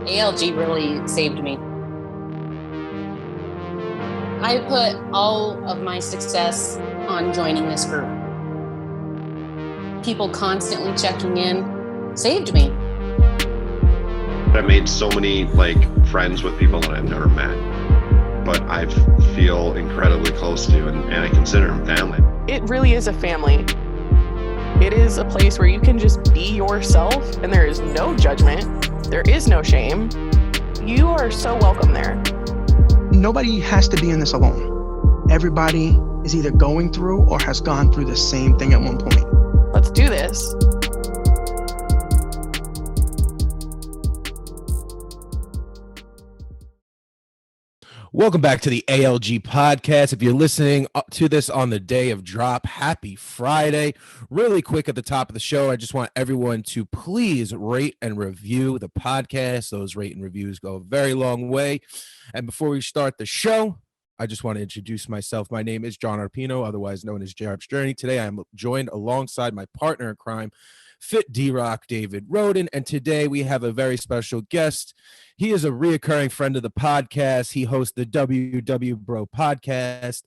ALG really saved me. I put all of my success on joining this group. People constantly checking in saved me. I made so many friends with people that I've never met, but I feel incredibly close to, and I consider them family. It really is a family. It is a place where you can just be yourself and there is no judgment. There is no shame. You are so welcome there. Nobody has to be in this alone. Everybody is either going through or has gone through the same thing at one point. Let's do this. Welcome back to the ALG podcast. If you're listening to this on the day of drop, happy Friday. Really quick at the top of the show, I just want everyone to please rate and review the podcast. Those rate and reviews go a very long way. And before we start the show, I just want to introduce myself. My name is John Arpino, otherwise known as Jarr's Journey. Today, I'm joined alongside my partner in crime, Fit D-Rock David Roden, and today we have a very special guest. He is a reoccurring friend of the podcast. He hosts the WW Bro podcast.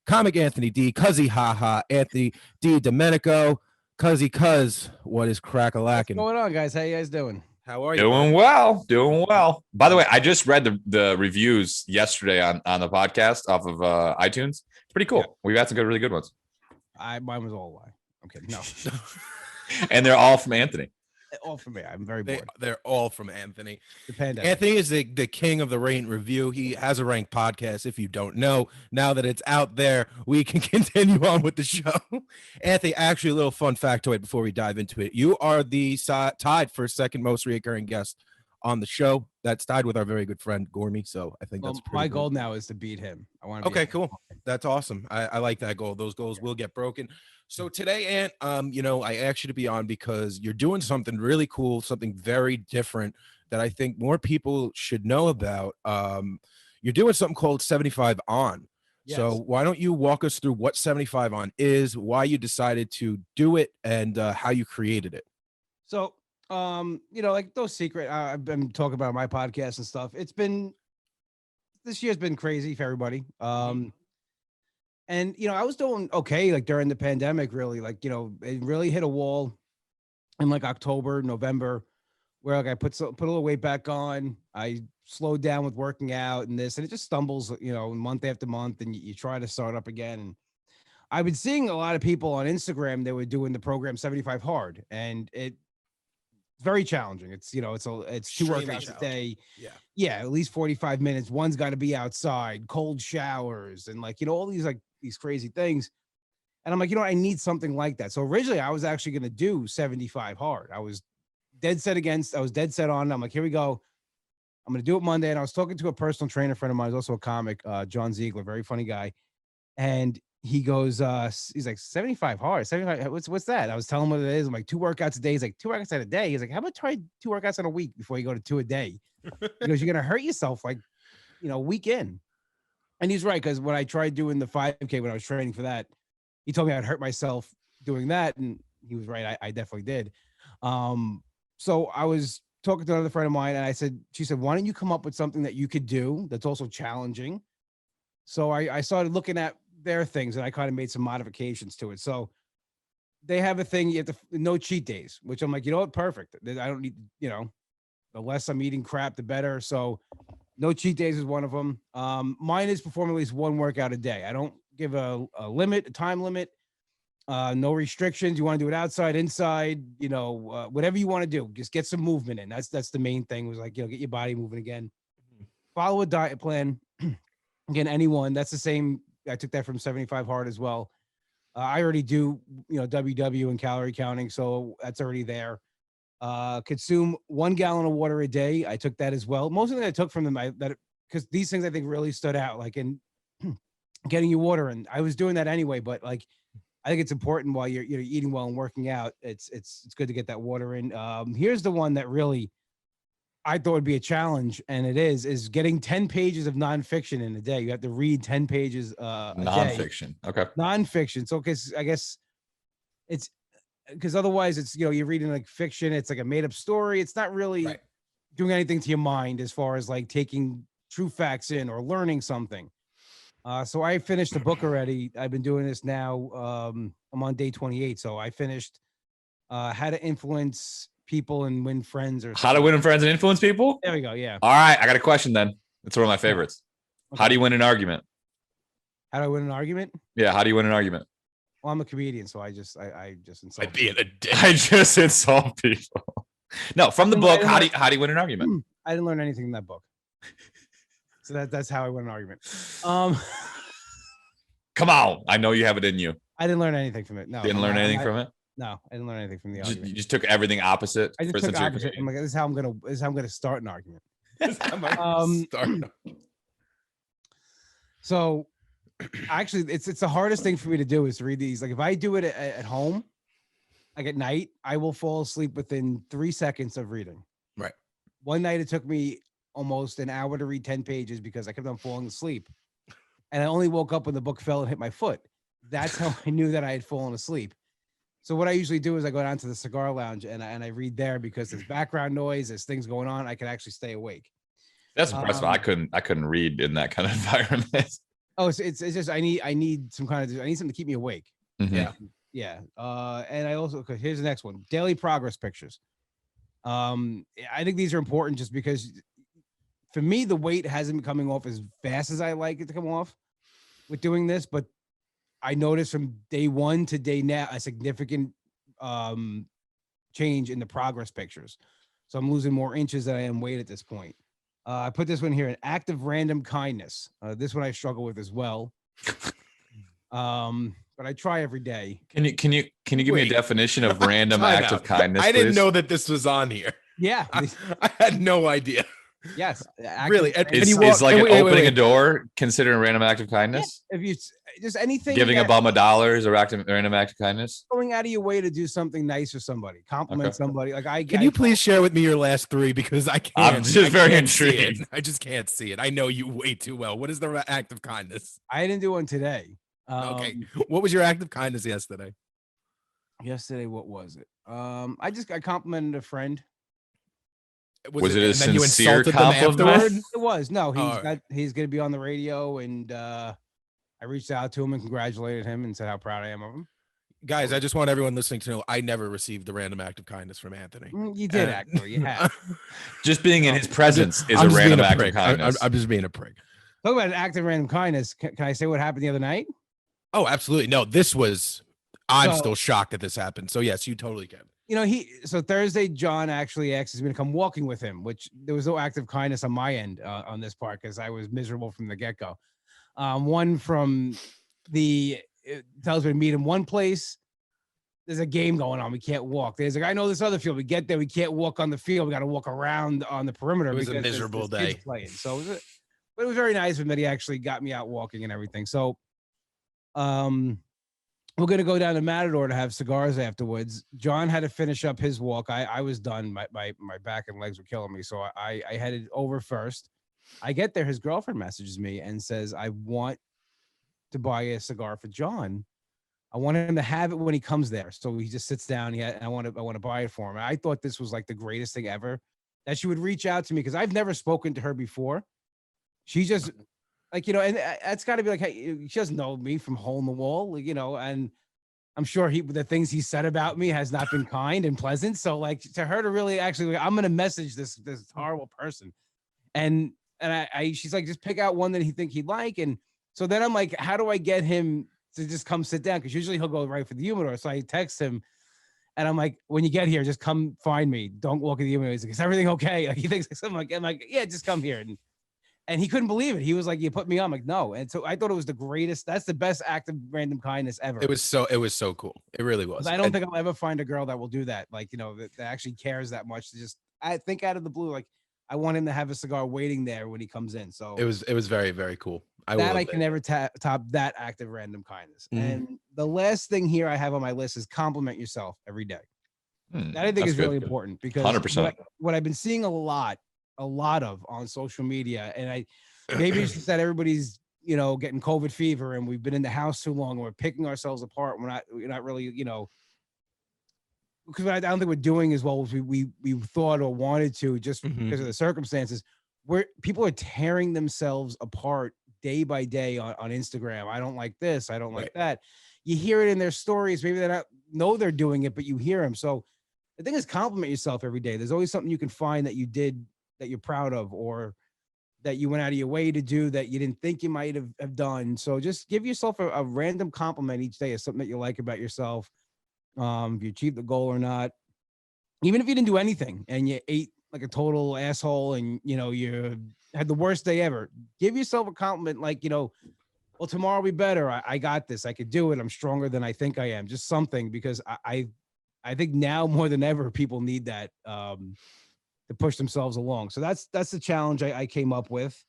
Comic Anthony D, Cuzzy Haha, Anthony DiDomenico, Cuzzy Cuz. What is crack-a-lackin'? What's going on, guys? How you guys doing? How are you? Doing well, doing well. By the way, I just read the reviews yesterday on the podcast off of iTunes. It's pretty cool. Yeah. We've had some really good ones. Mine was all a lie. I'm kidding. No. And they're all from Anthony. All from me. I'm very bored. They're all from Anthony. Pandemic. Anthony is the king of the rate and review. He has a ranked podcast. If you don't know, now that it's out there, we can continue on with the show. Anthony, actually, a little fun factoid before we dive into it. You are the tied for second most recurring guest on the show. That's tied with our very good friend Gormy. So I think that's my goal now is to beat him. I want to. Okay, cool. That's awesome. I like that goal. Those goals will get broken. So today, Ant, I asked you to be on because you're doing something really cool, something very different that I think more people should know about. You're doing something called 75 On. Yes. So why don't you walk us through what 75 On is, why you decided to do it, and how you created it? So, like those secret, I've been talking about my podcast and stuff. This year's been crazy for everybody. And, I was doing okay, during the pandemic, really, it really hit a wall in October, November, where I put a little weight back on. I slowed down with working out and this, and it just stumbles, month after month, and you try to start up again. And I've been seeing a lot of people on Instagram, they were doing the program 75 hard, and it's very challenging. It's, it's two workouts a day. Yeah. At least 45 minutes. One's got to be outside, cold showers, and all these these crazy things. And I'm I need something like that. So originally I was actually going to do 75 hard. I was dead set on. I'm here we go. I'm going to do it Monday. And I was talking to a personal trainer friend of mine, who's also a comic, John Ziegler, very funny guy. And he goes, he's like, 75 hard, 75. What's that? I was telling him what it is. I'm like, 2 workouts a day. He's like, 2 workouts a day. He's like, how about try 2 workouts in a week before you go to 2 a day? Because you're going to hurt yourself week in. And he's right, because when I tried doing the 5K, when I was training for that, he told me I'd hurt myself doing that. And he was right. I definitely did. So I was talking to another friend of mine, and she said, why don't you come up with something that you could do that's also challenging? So I started looking at their things, and I kind of made some modifications to it. So they have a thing, you have to no cheat days, which I'm like, you know what? Perfect. I don't need, the less I'm eating crap, the better. So no cheat days is one of them. Mine is perform at least 1 workout a day. I don't give a time limit, no restrictions. You want to do it outside, inside, whatever you want to do, just get some movement in. That's the main thing, was get your body moving again. Follow a diet plan. Again, anyone, that's the same. I took that from 75 hard as well. I already do, WW and calorie counting. So that's already there. Consume 1 gallon of water a day. I took that as well. Most of it I took from them, because these things I think really stood out, in getting you water. And I was doing that anyway, but I think it's important while you're eating well and working out. It's good to get that water in. Here's the one that really I thought would be a challenge, and it is getting 10 pages of nonfiction in a day. You have to read 10 pages a nonfiction. Day. Okay. Nonfiction. So I guess it's because otherwise it's, you're reading fiction. It's like a made up story. It's not really doing anything to your mind as far as like taking true facts in or learning something. So I finished the book already. I've been doing this now. I'm on day 28. So I finished How to Influence People and Win Friends, or How to Win Friends and Influence People. There we go. Yeah. All right, I got a question then. It's one of my favorites. Okay. How do you win an argument? How do I win an argument? Yeah, how do you win an argument? Well, I'm a comedian, so I just insult. By being a dick. I just insult people. No, from the book. How do you win an argument? I didn't learn anything in that book. So that's how I win an argument. Come on, I know you have it in you. I didn't learn anything from it. No, Didn't learn anything from it. No, I didn't learn anything from the You argument. just took everything opposite. I just took opposite. I'm like, this is how I'm gonna start an argument. So actually, it's the hardest thing for me to do is to read these. Like if I do it at home, like at night, I will fall asleep within 3 seconds of reading. Right. One night it took me almost an hour to read 10 pages because I kept on falling asleep. And I only woke up when the book fell and hit my foot. That's how I knew that I had fallen asleep. So what I usually do is I go down to the cigar lounge and I read there because there's background noise, there's things going on. I can actually stay awake. That's impressive. I couldn't read in that kind of environment. Oh, it's just I need something to keep me awake. Mhm. Yeah. And I also, okay, here's the next one. Daily progress pictures. I think these are important just because for me, the weight hasn't been coming off as fast as I like it to come off with doing this, but I noticed from day one to day now a significant change in the progress pictures. So I'm losing more inches than I am weight at this point. I put this one here, an act of random kindness. This one I struggle with as well. But I try every day. Can you give me a definition of random act of kindness? I didn't please? know that this was on here. Yeah. I had no idea. Yes. Really? Is like opening a door considered a random act of kindness? Yeah, if you just anything, Giving a bum $1 is a random act of kindness. Going out of your way to do something nice for somebody, compliment somebody. Like Can you please share with me your last three because I can't. I'm just very intrigued. intrigued. I just can't see it. I know you way too well. What is the act of kindness? I didn't do one today. Okay. What was your act of kindness yesterday? Yesterday, what was it? I complimented a friend. Was it a sincere compliment? It was. No, he's going to be on the radio, and I reached out to him and congratulated him and said how proud I am of him. Guys, I just want everyone listening to know I never received the random act of kindness from Anthony. You did, actually. You have. Just being in his presence is a random act of kindness. I'm just being a prick. Talk about an act of random kindness. Can I say what happened the other night? Oh, absolutely. No, I'm still shocked that this happened. So yes, you totally can. So Thursday, John actually asked me to come walking with him, which there was no act of kindness on my end on this part because I was miserable from the get-go. One from it tells me to meet him one place. There's a game going on. We can't walk. There's like, I know this other field. We get there. We can't walk on the field. We got to walk around on the perimeter. It was a miserable day. Playing. So but it was very nice of him that he actually got me out walking and everything. So, we're going to go down to Matador to have cigars afterwards. John had to finish up his walk. I was done. My back and legs were killing me. So I headed over first. I get there. His girlfriend messages me and says, I want to buy a cigar for John. I want him to have it when he comes there. So he just sits down. I want to buy it for him. I thought this was like the greatest thing ever that she would reach out to me because I've never spoken to her before. She just like, and that's got to be like, hey, she doesn't know me from hole in the wall, and I'm sure the things he said about me has not been kind and pleasant. So like to her to really actually, I'm going to message this horrible person. And she's like, just pick out one that he'd like. And so then I'm like, how do I get him to just come sit down? Cause usually he'll go right for the humidor. So I text him and I'm like, when you get here, just come find me. Don't walk in the humidor. He's like, is everything okay? Like he thinks something like, I'm like, yeah, just come here. And he couldn't believe it. He was like, you put me on. I'm like, no. And so I thought it was the greatest. That's the best act of random kindness ever. It was so cool. It really was. I don't think I'll ever find a girl that will do that. Like, that actually cares that much to just, I think out of the blue, like I want him to have a cigar waiting there when he comes in. So it was very, very cool. I can never top that act of random kindness. Mm-hmm. And the last thing here I have on my list is compliment yourself every day. That I think is really important because 100%. What I've been seeing a lot of on social media, and maybe it's just that everybody's getting COVID fever and we've been in the house too long and we're picking ourselves apart. We're not really because I don't think we're doing as well as we thought or wanted to, just because of the circumstances, where people are tearing themselves apart day by day on Instagram. I don't like this. I don't like that. You hear it in their stories. Maybe they don't know they're doing it, but you hear them. So the thing is, compliment yourself every day. There's always something you can find that you did that you're proud of, or that you went out of your way to do that you didn't think you might have done. So just give yourself a random compliment each day of something that you like about yourself. If you achieved the goal or not, even if you didn't do anything and you ate like a total asshole and, you know, you had the worst day ever, give yourself a compliment. Like, you know, well, tomorrow will be better. I got this. I could do it. I'm stronger than I think I am. Just something, because I think now more than ever, people need that to push themselves along. So that's the challenge I came up with.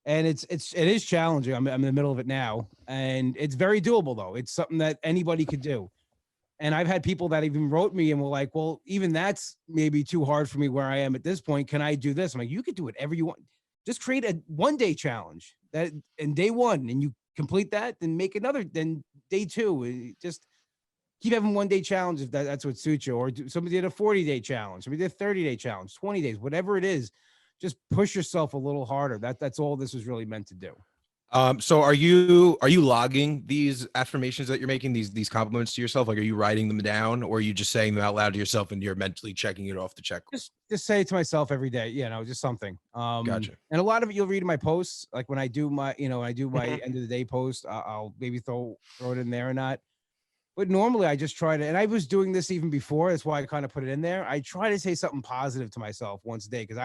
And it is challenging. I'm in the middle of it now, and it's very doable though. It's something that anybody could do. And I've had people that even wrote me and were like, well, even that's maybe too hard for me where I am at this point. Can I do this? I'm like, you could do whatever you want. Just create a 1-day challenge that in day 1, and you complete that, then make another, then day 2. Just keep having 1-day challenge if that's what suits you. Or somebody did a 40-day challenge. Somebody did a 30-day challenge, 20 days, whatever it is. Just push yourself a little harder. That's all this was really meant to do. So are you logging these affirmations that you're making, these compliments to yourself? Like, are you writing them down, or are you just saying them out loud to yourself and you're mentally checking it off the checklist? Just say it to myself every day. You know, just something. Gotcha. And a lot of it you'll read in my posts. Like when I do my, end of the day post, I'll maybe throw it in there or not. But normally I just try to, and I was doing this even before. That's why I kind of put it in there. I try to say something positive to myself once a day, because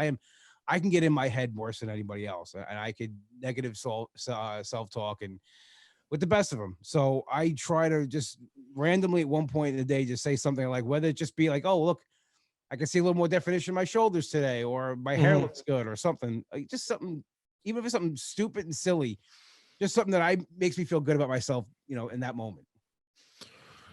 I can get in my head worse than anybody else, and I could negative self-talk and with the best of them. So I try to just randomly at one point in the day, just say something like, whether it just be like, oh, look, I can see a little more definition in my shoulders today, or my hair looks good, or something, like just something, even if it's something stupid and silly, just something that makes me feel good about myself, in that moment.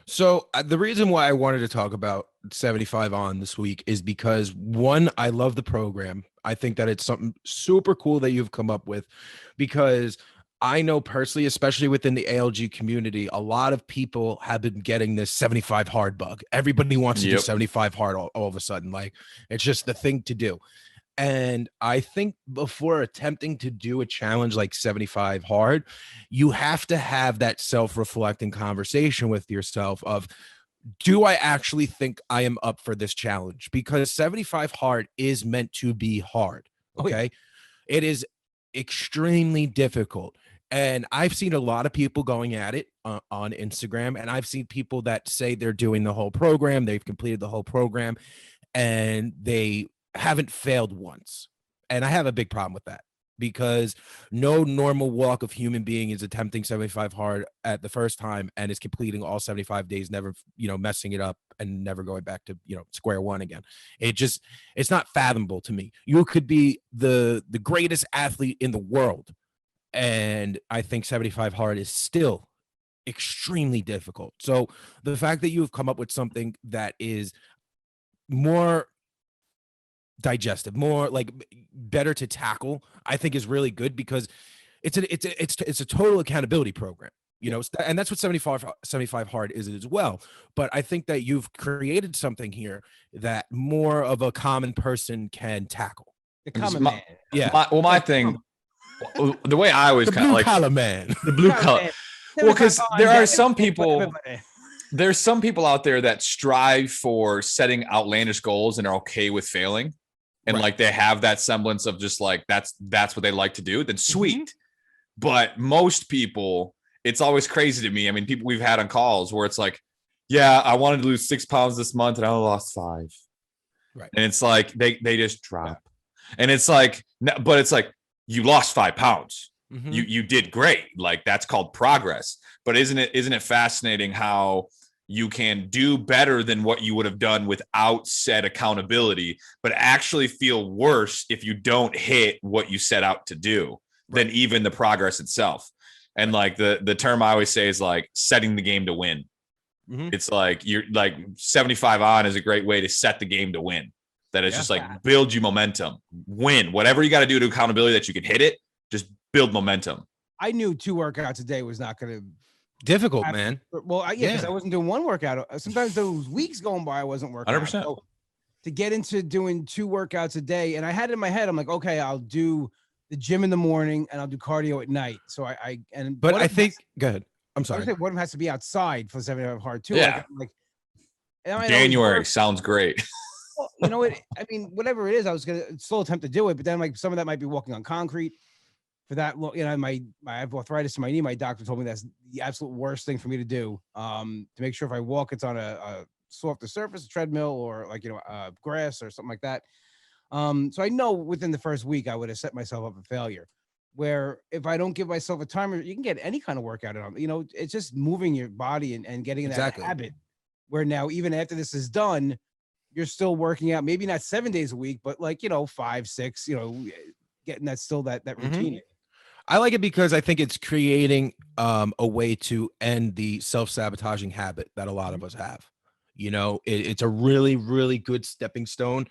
So the reason why I wanted to talk about 75 on this week is because, one, I love the program. I think that it's something super cool that you've come up with, because I know personally, especially within the ALG community, a lot of people have been getting this 75 hard bug. Everybody wants to do 75 hard all of a sudden. Like, it's just the thing to do. And I think before attempting to do a challenge like 75 hard, you have to have that self-reflecting conversation with yourself of, do I actually think I am up for this challenge? Because 75 hard is meant to be hard. Okay. It is extremely difficult. And I've seen a lot of people going at it on Instagram, and I've seen people that say they're doing the whole program. They've completed the whole program, and they haven't failed once. And I have a big problem with that, because no normal walk of human being is attempting 75 hard at the first time and is completing all 75 days, never, messing it up and never going back to, square one again. It's not fathomable to me. You could be the greatest athlete in the world, and I think 75 hard is still extremely difficult. So the fact that you've come up with something that is more digestive, more like better to tackle, I think is really good, because it's a total accountability program, and that's what 75 hard is as well. But I think that you've created something here that more of a common person can tackle. The common man. Yeah. My thing, the way I always kind of like collar man, the blue collar. Well, because there are some people. There's some people out there that strive for setting outlandish goals and are okay with failing. And like they have that semblance of just like that's what they like to do, then sweet. But most people, it's always crazy to me. I mean, people we've had on calls where it's like, yeah, I wanted to lose 6 pounds this month and I only lost 5. Right. And it's like they just drop. And it's like, but it's like, you lost 5 pounds. You did great. Like, that's called progress. But isn't it fascinating how you can do better than what you would have done without set accountability, but actually feel worse if you don't hit what you set out to do than even the progress itself. And like the term I always say is like setting the game to win. It's like, you're like 75 on is a great way to set the game to win. That is just like build you momentum, win, whatever you got to do to accountability that you can hit it, just build momentum. I knew 2 workouts a day was not going to Difficult, man. Well, because I wasn't doing one workout. Sometimes those weeks going by, I wasn't working. 100%. Out. So to get into doing 2 workouts a day, and I had it in my head, I'm like, okay, I'll do the gym in the morning and I'll do cardio at night. So but I think, go ahead. I'm sorry. One of them has to be outside for 75 hard too. Yeah. January sounds great. Well, you know what? I mean, whatever it is, I was gonna still attempt to do it, but then like some of that might be walking on concrete. For that, you know, I have arthritis in my knee. My doctor told me that's the absolute worst thing for me to do. To make sure if I walk, it's on a softer surface, a treadmill, or like, you know, grass or something like that. So I know within the first week I would have set myself up for failure. Where if I don't give myself a timer, you can get any kind of workout on. You know, it's just moving your body and getting in that habit. Where now, even after this is done, you're still working out. Maybe not 7 days a week, but like, you know, 5, 6. You know, getting that routine. I like it because I think it's creating a way to end the self-sabotaging habit that a lot of us have. You know, it's a really, really good stepping stone.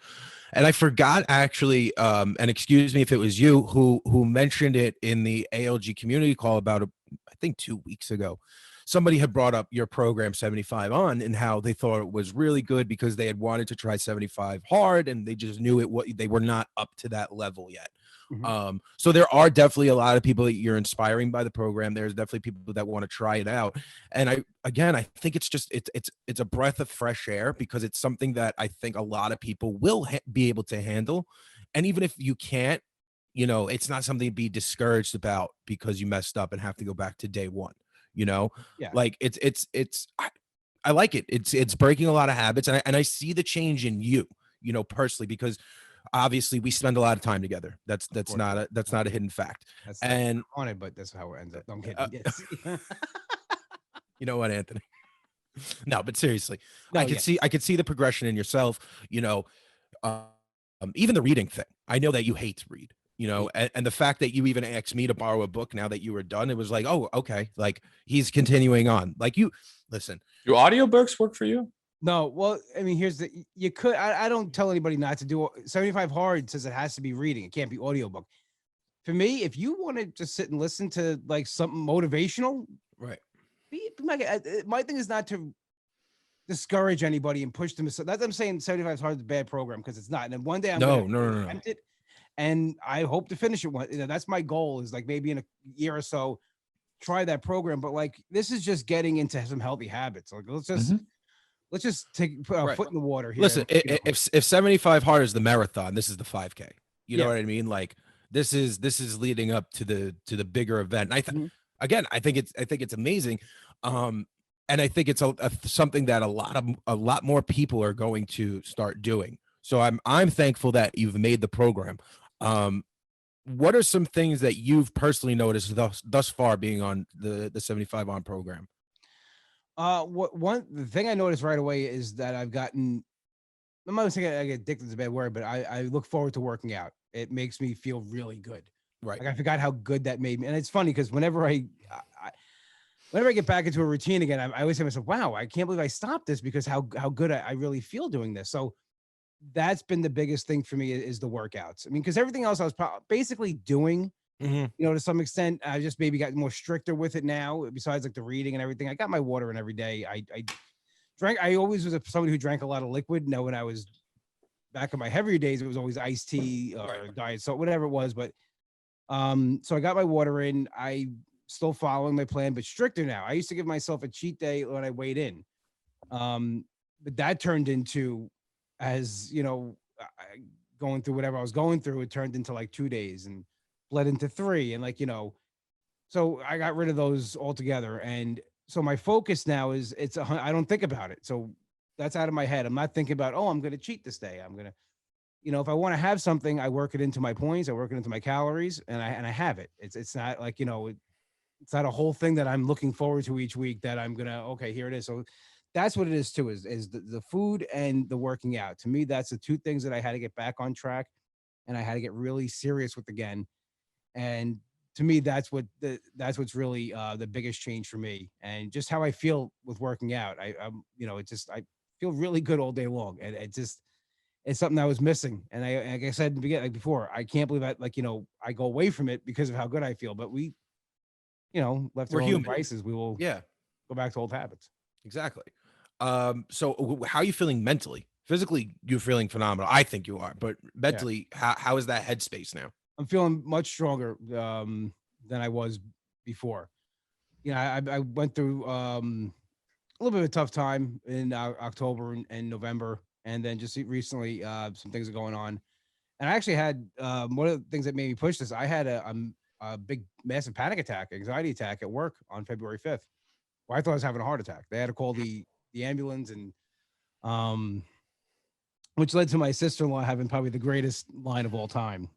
And I forgot actually, and excuse me if it was you who mentioned it in the ALG community call about, I think 2 weeks ago. Somebody had brought up your program 75 on and how they thought it was really good because they had wanted to try 75 hard and they just knew they were not up to that level yet. So there are definitely a lot of people that you're inspiring by the program. There's definitely people that want to try it out. And I think it's just, it's a breath of fresh air because it's something that I think a lot of people will be able to handle. And even if you can't, you know, it's not something to be discouraged about because you messed up and have to go back to day one, you know, like I like it. It's breaking a lot of habits. And I see the change in you, you know, personally, because obviously we spend a lot of time together. That's not a hidden fact. And on it, but that's how it ends up. I'm kidding. Yes. You know what, Anthony? No, but seriously, I could see the progression in yourself, you know, even the reading thing. I know that you hate to read, you know, and the fact that you even asked me to borrow a book now that you were done, it was like, oh, okay. Like he's continuing on. Like you listen. Do audiobooks work for you? No, well, I mean, I don't tell anybody not to do 75 hard says it has to be reading. It can't be audiobook. For me, if you want to just sit and listen to like something motivational, right. My thing is not to discourage anybody and push them. That's what I'm saying 75 hard is a bad program because it's not. And then one day I'm going to attempt it and I hope to finish it. You know, that's my goal is like maybe in a year or so, try that program. But like, this is just getting into some healthy habits. Like, let's just put our foot in the water here. Listen, if 75 hard is the marathon, this is the 5K. You know what I mean? Like this is leading up to the bigger event. And I think it's amazing. And I think it's something that a lot more people are going to start doing. So I'm thankful that you've made the program. What are some things that you've personally noticed thus far being on the 75 on program? The thing I noticed right away is that I'm not saying I get addicted is a bad word, but I look forward to working out. It makes me feel really good. Right. Like I forgot how good that made me. And it's funny because whenever I get back into a routine again, I always say to myself, wow, I can't believe I stopped this because how good I really feel doing this. So that's been the biggest thing for me is the workouts. I mean, because everything else I was basically doing, you know, to some extent, I just maybe got more stricter with it now. Besides like the reading and everything, I got my water in every day. I always was somebody who drank a lot of liquid. Now, when I was back in my heavier days, it was always iced tea or diet salt, whatever it was. But so I got my water in. I still following my plan, but stricter now. I used to give myself a cheat day when I weighed in, but that turned into, as you know, going through whatever I was going through, it turned into like 2 days and bled into 3, and like, you know, so I got rid of those altogether. And so my focus now is I don't think about it. So that's out of my head. I'm not thinking about, oh, I'm going to cheat this day. I'm going to, you know, if I want to have something, I work it into my points, I work it into my calories, and I have it. It's not like, you know, it's not a whole thing that I'm looking forward to each week that I'm going to, okay, here it is. So that's what it is too, is the food and the working out. To me, that's the 2 things that I had to get back on track and I had to get really serious with again. And to me, that's what's really the biggest change for me, and just how I feel with working out. I'm, you know, I feel really good all day long, and it's something I was missing. And like I said in the beginning, like before, I can't believe that, like, you know, I go away from it because of how good I feel. But we, you know, left our own devices, we will. Yeah. go back to old habits. Exactly. So how are you feeling mentally? Physically, you're feeling phenomenal. I think you are, but mentally, how is that headspace now? I'm feeling much stronger than I was before. You know, I went through a little bit of a tough time in October and November, and then just recently some things are going on. And I actually had one of the things that made me push this. I had a big, massive panic attack, anxiety attack at work on February 5th. Well, I thought I was having a heart attack. They had to call the ambulance, and which led to my sister-in-law having probably the greatest line of all time.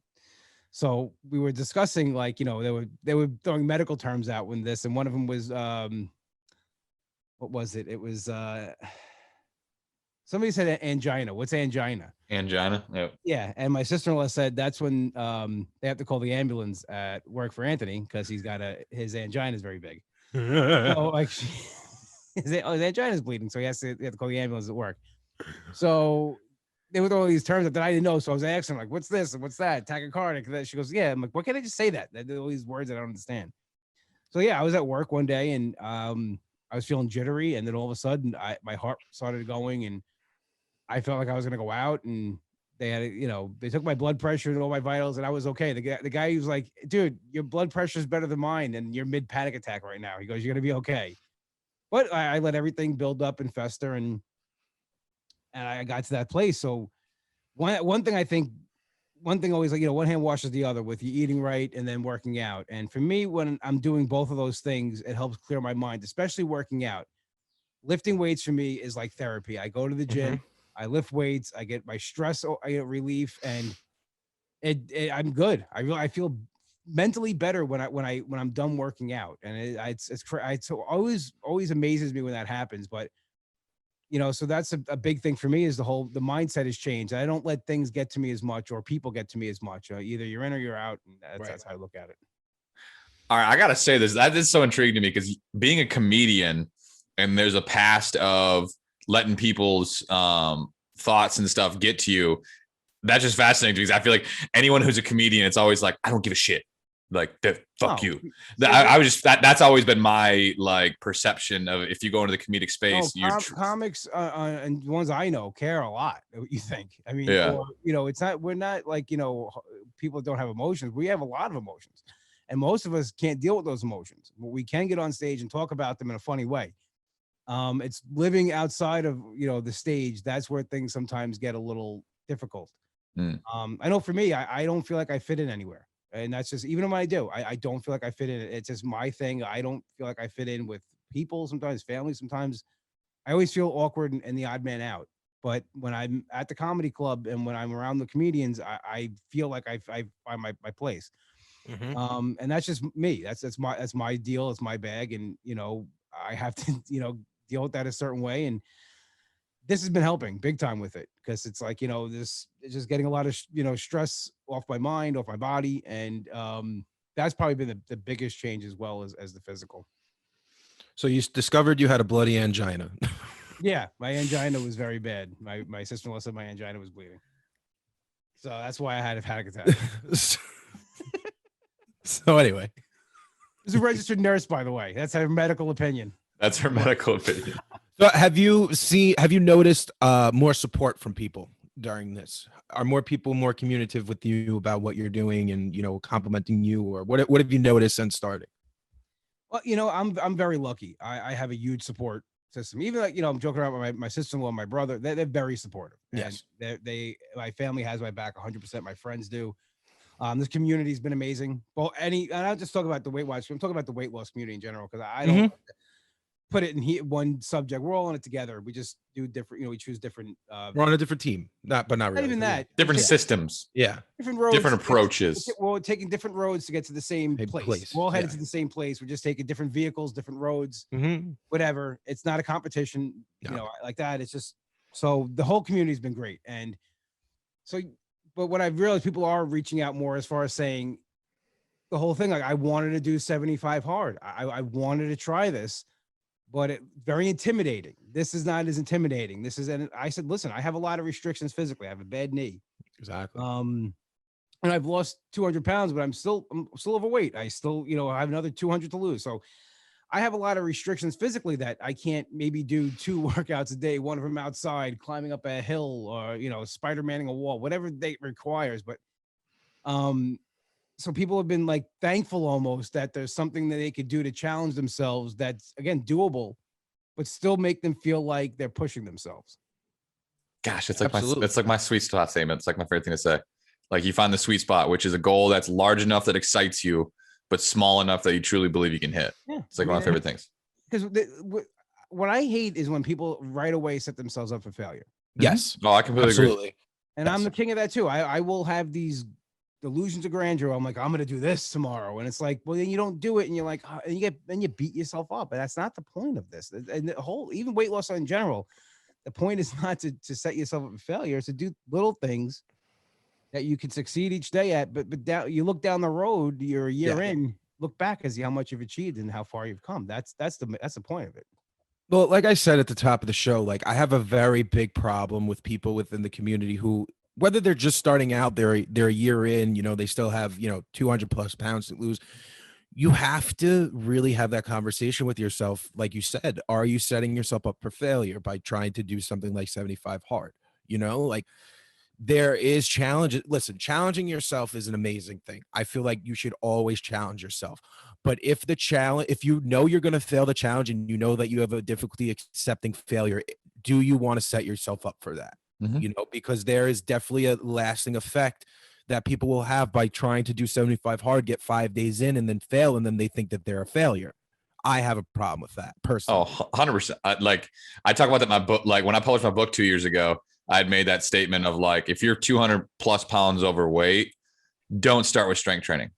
So we were discussing, like, you know, they were throwing medical terms out when this, and one of them was what was it? It was somebody said angina. What's angina? Angina. Yep. Yeah, and my sister-in-law said that's when they have to call the ambulance at work for Anthony because he's got his angina is very big. So like his angina is bleeding, so they have to call the ambulance at work. So they would throw all these terms that I didn't know. So I was asking, like, what's this and what's that? Tachycardic. She goes, yeah. I'm like, why can't I just say that? All these words I don't understand. So yeah, I was at work one day and I was feeling jittery, and then all of a sudden my heart started going, and I felt like I was gonna go out, and they had, you know, they took my blood pressure and all my vitals, and I was okay. The guy he was like, dude, your blood pressure is better than mine, and you're mid panic attack right now. He goes, you're gonna be okay. But I let everything build up and fester, and I got to that place. So one thing always, like, you know, one hand washes the other with you eating right and then working out. And for me, when I'm doing both of those things, it helps clear my mind, especially working out. Lifting weights for me is like therapy. I go to the gym, I lift weights, I get my stress, I get relief, and I'm good. I feel mentally better when I'm done working out. And it's always amazes me when that happens. But you know, so that's a big thing for me, is the mindset has changed. I don't let things get to me as much, or people get to me as much. Either you're in or you're out. And that's how I look at it. All right, I gotta say this. That is so intriguing to me, because being a comedian, and there's a past of letting people's thoughts and stuff get to you. That's just fascinating, because I feel like anyone who's a comedian, it's always like, I don't give a shit. Like, fuck you. I was just that's always been my like perception of, if you go into the comedic space, comics and the ones I know care a lot what you think. I mean, or, you know, we're not like, you know, people don't have emotions. We have a lot of emotions, and most of us can't deal with those emotions, but we can get on stage and talk about them in a funny way. It's living outside of, you know, the stage. That's where things sometimes get a little difficult. I know for me, I don't feel like I fit in anywhere. And that's just, even when I do, I don't feel like I fit in. It's just my thing. I don't feel like I fit in with people, sometimes family. Sometimes I always feel awkward and the odd man out. But when I'm at the comedy club and when I'm around the comedians, I feel like I find my place. And that's just me. That's my deal. It's my bag. And, you know, I have to, you know, deal with that a certain way. And this has been helping big time with it, because it's like, you know, this is just getting a lot of, you know, stress off my mind, off my body. And that's probably been the biggest change, as well as the physical. So you discovered you had a bloody angina. Yeah, my angina was very bad. My sister-in-law said my angina was bleeding. So that's why I had a panic attack. So anyway. She's a registered nurse, by the way. That's her medical opinion. That's her medical opinion. So have you noticed more support from people during this? Are more people more communicative with you about what you're doing, and, you know, complimenting you, or what have you noticed since starting? Well, you know, I'm very lucky. I have a huge support system. Even, like, you know, I'm joking around with my sister-in-law and my brother. They're very supportive. Yes. And my family has my back 100%. My friends do. This community's been amazing. Well, and I'll just talk about the weight loss. I'm talking about the weight loss community in general, because I don't put it in one subject. We're all in it together. We just do different, you know, we choose different. We're on a different team, not really. Not even that. Different systems. Yeah. Different roads. Different approaches. We're taking different roads to get to the same place. We're all headed to the same place. We're just taking different vehicles, different roads, whatever. It's not a competition, you know, like that. It's just, so the whole community's been great. And so, but what I've realized, people are reaching out more as far as saying the whole thing. Like, I wanted to do 75 hard. I wanted to try this, but it's very intimidating. This is not as intimidating. And I said, listen, I have a lot of restrictions physically. I have a bad knee. Exactly. And I've lost 200 pounds, but I'm still overweight. I still, you know, I have another 200 to lose. So I have a lot of restrictions physically that I can't maybe do 2 workouts a day, one of them outside, climbing up a hill or, Spider-Manning a wall, whatever they requires. But, so people have been like thankful almost that there's something that they could do to challenge themselves that's, again, doable, but still make them feel like they're pushing themselves. Gosh, it's like Absolutely. it's like my sweet spot statement. It's like my favorite thing to say. Like you find the sweet spot, which is a goal that's large enough that excites you, but small enough that you truly believe you can hit. Yeah. It's like one of my favorite things. Because what I hate is when people right away set themselves up for failure. Yes. Oh, I completely Absolutely. agree. And I'm the king of that too. I will have these delusions of grandeur. I'm like, I'm going to do this tomorrow. And it's like, well, then you don't do it. And you're like, oh, and you beat yourself up. But that's not the point of this. And the whole, even weight loss in general, the point is not to set yourself up for failure. It's to do little things that you can succeed each day at. But down, you look down the road, you're a year in, look back and see how much you've achieved and how far you've come. That's the point of it. Well, like I said at the top of the show, like I have a very big problem with people within the community who, whether they're just starting out, they're a year in, they still have, 200 plus pounds to lose. You have to really have that conversation with yourself. Like you said, are you setting yourself up for failure by trying to do something like 75 hard? Like there is challenges. Listen, challenging yourself is an amazing thing. I feel like you should always challenge yourself. But if you know you're going to fail the challenge and you know that you have a difficulty accepting failure, do you want to set yourself up for that? Because there is definitely a lasting effect that people will have by trying to do 75 hard, get 5 days in and then fail. And then they think that they're a failure. I have a problem with that personally. Oh, 100%. I talk about that in my book. Like when I published my book 2 years ago, I had made that statement of like, if you're 200 plus pounds overweight, don't start with strength training.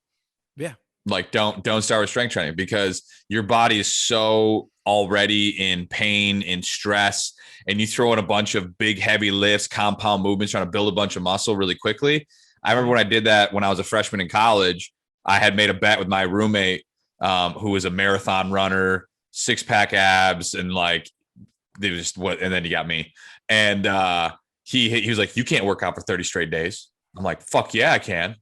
Yeah. Like don't start with strength training because your body is so already in pain, in stress, and you throw in a bunch of big, heavy lifts, compound movements, trying to build a bunch of muscle really quickly. I remember when I did that when I was a freshman in college, I had made a bet with my roommate, who was a marathon runner, 6-pack abs, and like they just and then he got me. And he was like, you can't work out for 30 straight days. I'm like, fuck yeah, I can.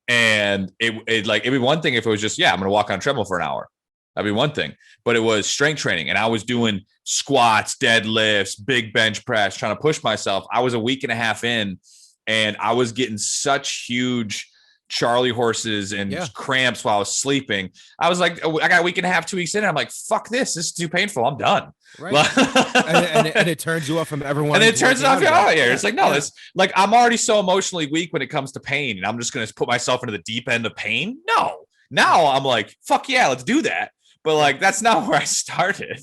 And it'd be one thing if it was just, I'm going to walk on a treadmill for an hour. That'd be one thing, but it was strength training. And I was doing squats, deadlifts, big bench press, trying to push myself. I was a week and a half in and I was getting such huge Charlie horses and cramps while I was sleeping. I was like, I got a week and a half, 2 weeks in. And I'm like, fuck this. This is too painful. I'm done. Right. and it turns you off from everyone. And it turns off here. It's like, no, it's like, I'm already so emotionally weak when it comes to pain. And I'm just going to put myself into the deep end of pain. No, now I'm like, fuck yeah, let's do that. But like, that's not where I started.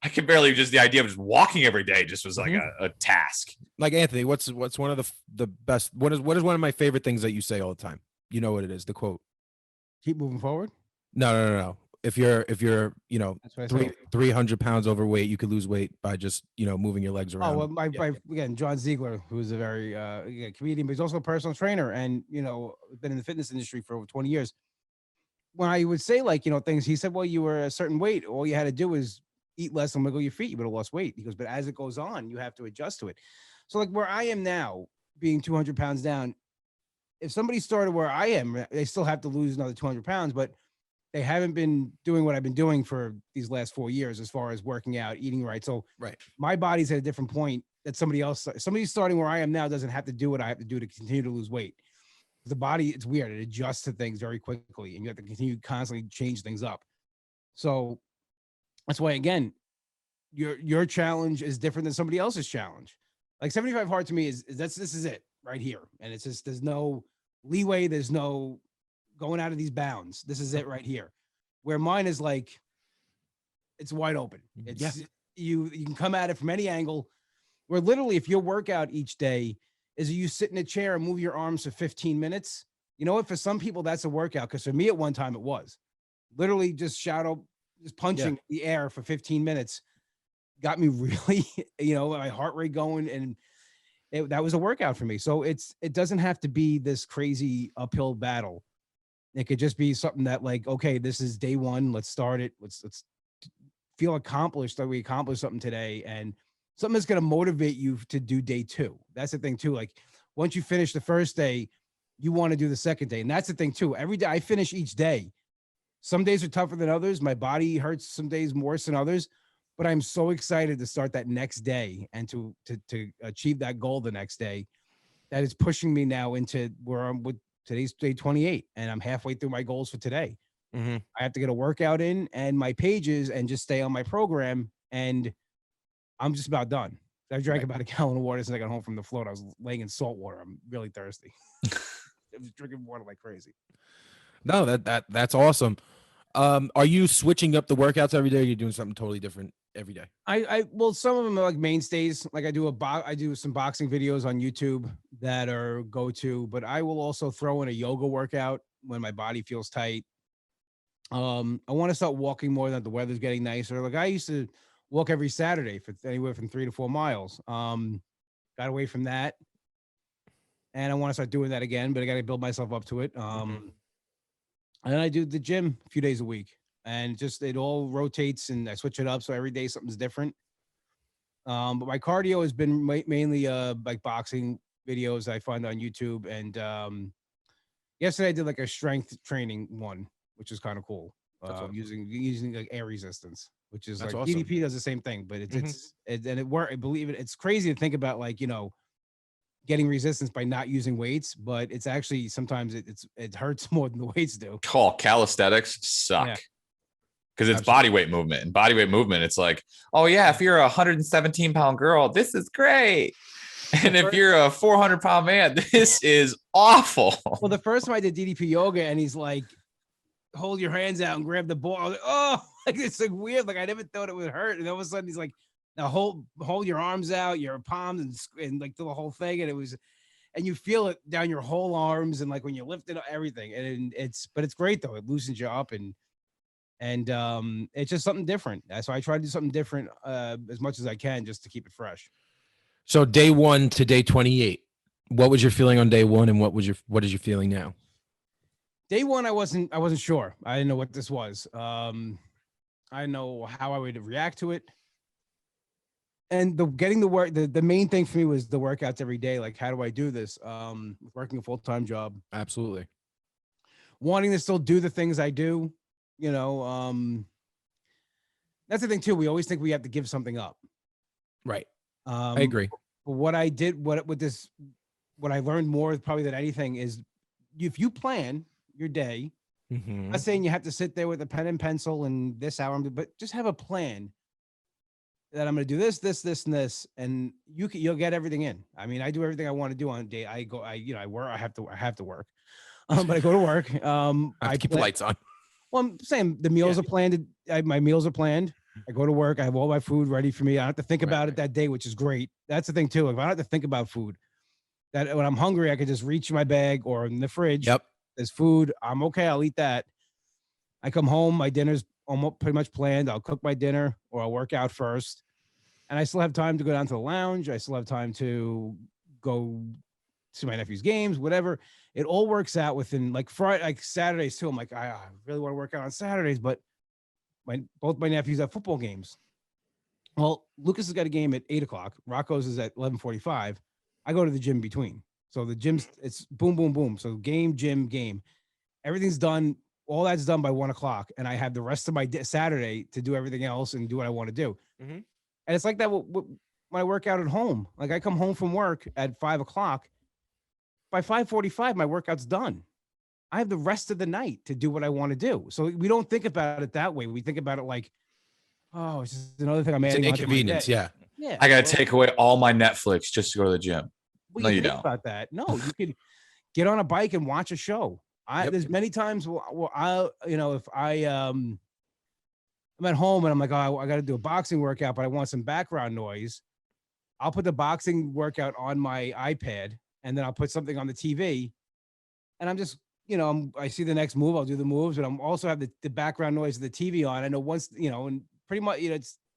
I could barely the idea of just walking every day just was like a task. Like Anthony, what's one of the best, what is one of my favorite things that you say all the time? You know what it is, the quote. Keep moving forward. No. If you're 300 pounds overweight, you could lose weight by just, moving your legs around. Oh, well, again, John Ziegler, who's a very comedian, but he's also a personal trainer and, been in the fitness industry for over 20 years. When I would say things, he said, well, you were a certain weight. All you had to do is eat less and wiggle your feet. You would have lost weight. He goes, but as it goes on, you have to adjust to it. So like where I am now, being 200 pounds down, if somebody started where I am, they still have to lose another 200 pounds, but they haven't been doing what I've been doing for these last 4 years as far as working out, eating right. So my body's at a different point that somebody starting where I am now doesn't have to do what I have to do to continue to lose weight. The body, it's weird. It adjusts to things very quickly and you have to continue to constantly change things up. So that's why, again, your challenge is different than somebody else's challenge. Like 75 hard to me is this is it right here. And it's just, there's no leeway. There's no going out of these bounds. This is it right here. Where mine is like, it's wide open. It's you can come at it from any angle. Where literally if your workout each day is you sit in a chair and move your arms for 15 minutes, you know what? For some people, that's a workout. Because for me at one time, it was literally just punching the air for 15 minutes got me really, my heart rate going. And that was a workout for me. So it doesn't have to be this crazy uphill battle. It could just be something that like, okay, this is day one. Let's start it. Let's feel accomplished that we accomplished something today. And something that's going to motivate you to do day two. That's the thing too. Like once you finish the first day, you want to do the second day. And that's the thing too. Every day I finish each day. Some days are tougher than others. My body hurts some days more than others, but I'm so excited to start that next day and to achieve that goal the next day. That is pushing me now into where I'm with today's day 28, and I'm halfway through my goals for today. Mm-hmm. I have to get a workout in and my pages and just stay on my program, and I'm just about done. I drank about a gallon of water since I got home from the float. I was laying in salt water. I'm really thirsty. I was drinking water like crazy. No, that's awesome. Are you switching up the workouts every day? Or are you doing something totally different every day? Well, some of them are like mainstays. Like I do some boxing videos on YouTube that are go-to, but I will also throw in a yoga workout when my body feels tight. I want to start walking more now that the weather's getting nicer. Like I used to walk every Saturday for anywhere from 3 to 4 miles. Got away from that. And I want to start doing that again, but I got to build myself up to it. And then I do the gym a few days a week, and just it all rotates and I switch it up. So every day something's different. But my cardio has been mainly like boxing videos I find on YouTube. And yesterday I did like a strength training one, which is kind of cool. Awesome. Using like air resistance, which is That's like awesome. DDP does the same thing, but it worked. I believe it. It's crazy to think about, like, getting resistance by not using weights, but it's actually sometimes it hurts more than the weights do. Calisthenics suck. Yeah. Because it's body weight movement. And body weight movement, it's like, oh yeah, if you're a 117-pound girl, this is great. And if you're a 400-pound man, this is awful. Well, the first time I did DDP yoga, and he's like, hold your hands out and grab the ball. I was like, oh, like it's like weird. Like I never thought it would hurt. And all of a sudden he's like, now hold your arms out, your palms, and like do the whole thing. And you feel it down your whole arms, and like when you lift it, everything. And it's great though. It loosens you up, and it's just something different. So I try to do something different as much as I can just to keep it fresh. So day 1 to day 28, what was your feeling on day 1, and what is your feeling now? Day 1, I wasn't sure. I didn't know what this was. I didn't know how I would react to it. And the main thing for me was the workouts every day. Like, how do I do this? Working a full-time job. Absolutely. Wanting to still do the things I do, that's the thing too. We always think we have to give something up. Right. I agree. But what I did, what I learned more probably than anything is, if you plan your day, I'm not saying you have to sit there with a pen and pencil and this hour, but just have a plan that I'm going to do this, and this, and you'll get everything in. I mean, I do everything I want to do on a day. I work. I have to work, but I go to work. I keep the lights on. Well, I'm saying the meals are planned. My meals are planned. I go to work. I have all my food ready for me. I don't have to think about it that day, which is great. That's the thing too. If I don't have to think about food, that when I'm hungry, I could just reach my bag or in the fridge. Yep. There's food. I'm okay. I'll eat that. I come home. My dinner's almost pretty much planned. I'll cook my dinner or I'll work out first. And I still have time to go down to the lounge. I still have time to go to my nephew's games, whatever. It all works out within like Friday, like Saturdays too. I'm like, I really want to work out on Saturdays, but both my nephews have football games. Well, Lucas has got a game at 8:00. Rocco's is at 11:45. I go to the gym between. So the gym's, it's boom, boom, boom. So game, gym, game. Everything's done. All that's done by 1:00. And I have the rest of my Saturday to do everything else and do what I want to do. Mm-hmm. And it's like that when I work out at home. Like I come home from work at 5:00. By 5:45, my workout's done. I have the rest of the night to do what I want to do. So we don't think about it that way. We think about it like, oh, it's just another thing I'm adding. It's an inconvenience. Yeah. Yeah. I got to take away all my Netflix just to go to the gym. Well, No, you think don't. about that. No, you could get on a bike and watch a show. There's many times where if I'm at home and I'm like, oh, I got to do a boxing workout, but I want some background noise. I'll put the boxing workout on my iPad, and then I'll put something on the TV, and I'm just, I see the next move, I'll do the moves, but I'm also have the background noise of the TV on. I know once, and pretty much,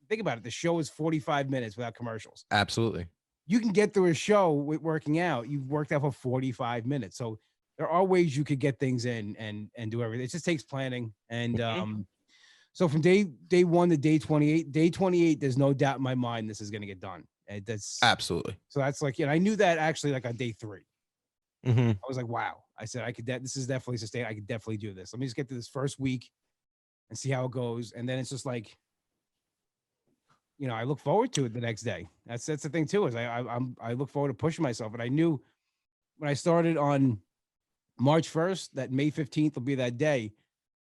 think about it. The show is 45 minutes without commercials. Absolutely. You can get through a show with working out. You've worked out for 45 minutes. So there are ways you could get things in and do everything. It just takes planning. And so from day 1 to day 28, there's no doubt in my mind this is going to get done. And that's absolutely. So that's like, I knew that actually like on day 3. Mm-hmm. I was like, wow. I said, this is definitely sustainable. I could definitely do this. Let me just get to this first week. and see how it goes. And then it's just like, I look forward to it the next day. That's the thing too, is I look forward to pushing myself. And I knew when I started on March 1st, that May 15th will be that day.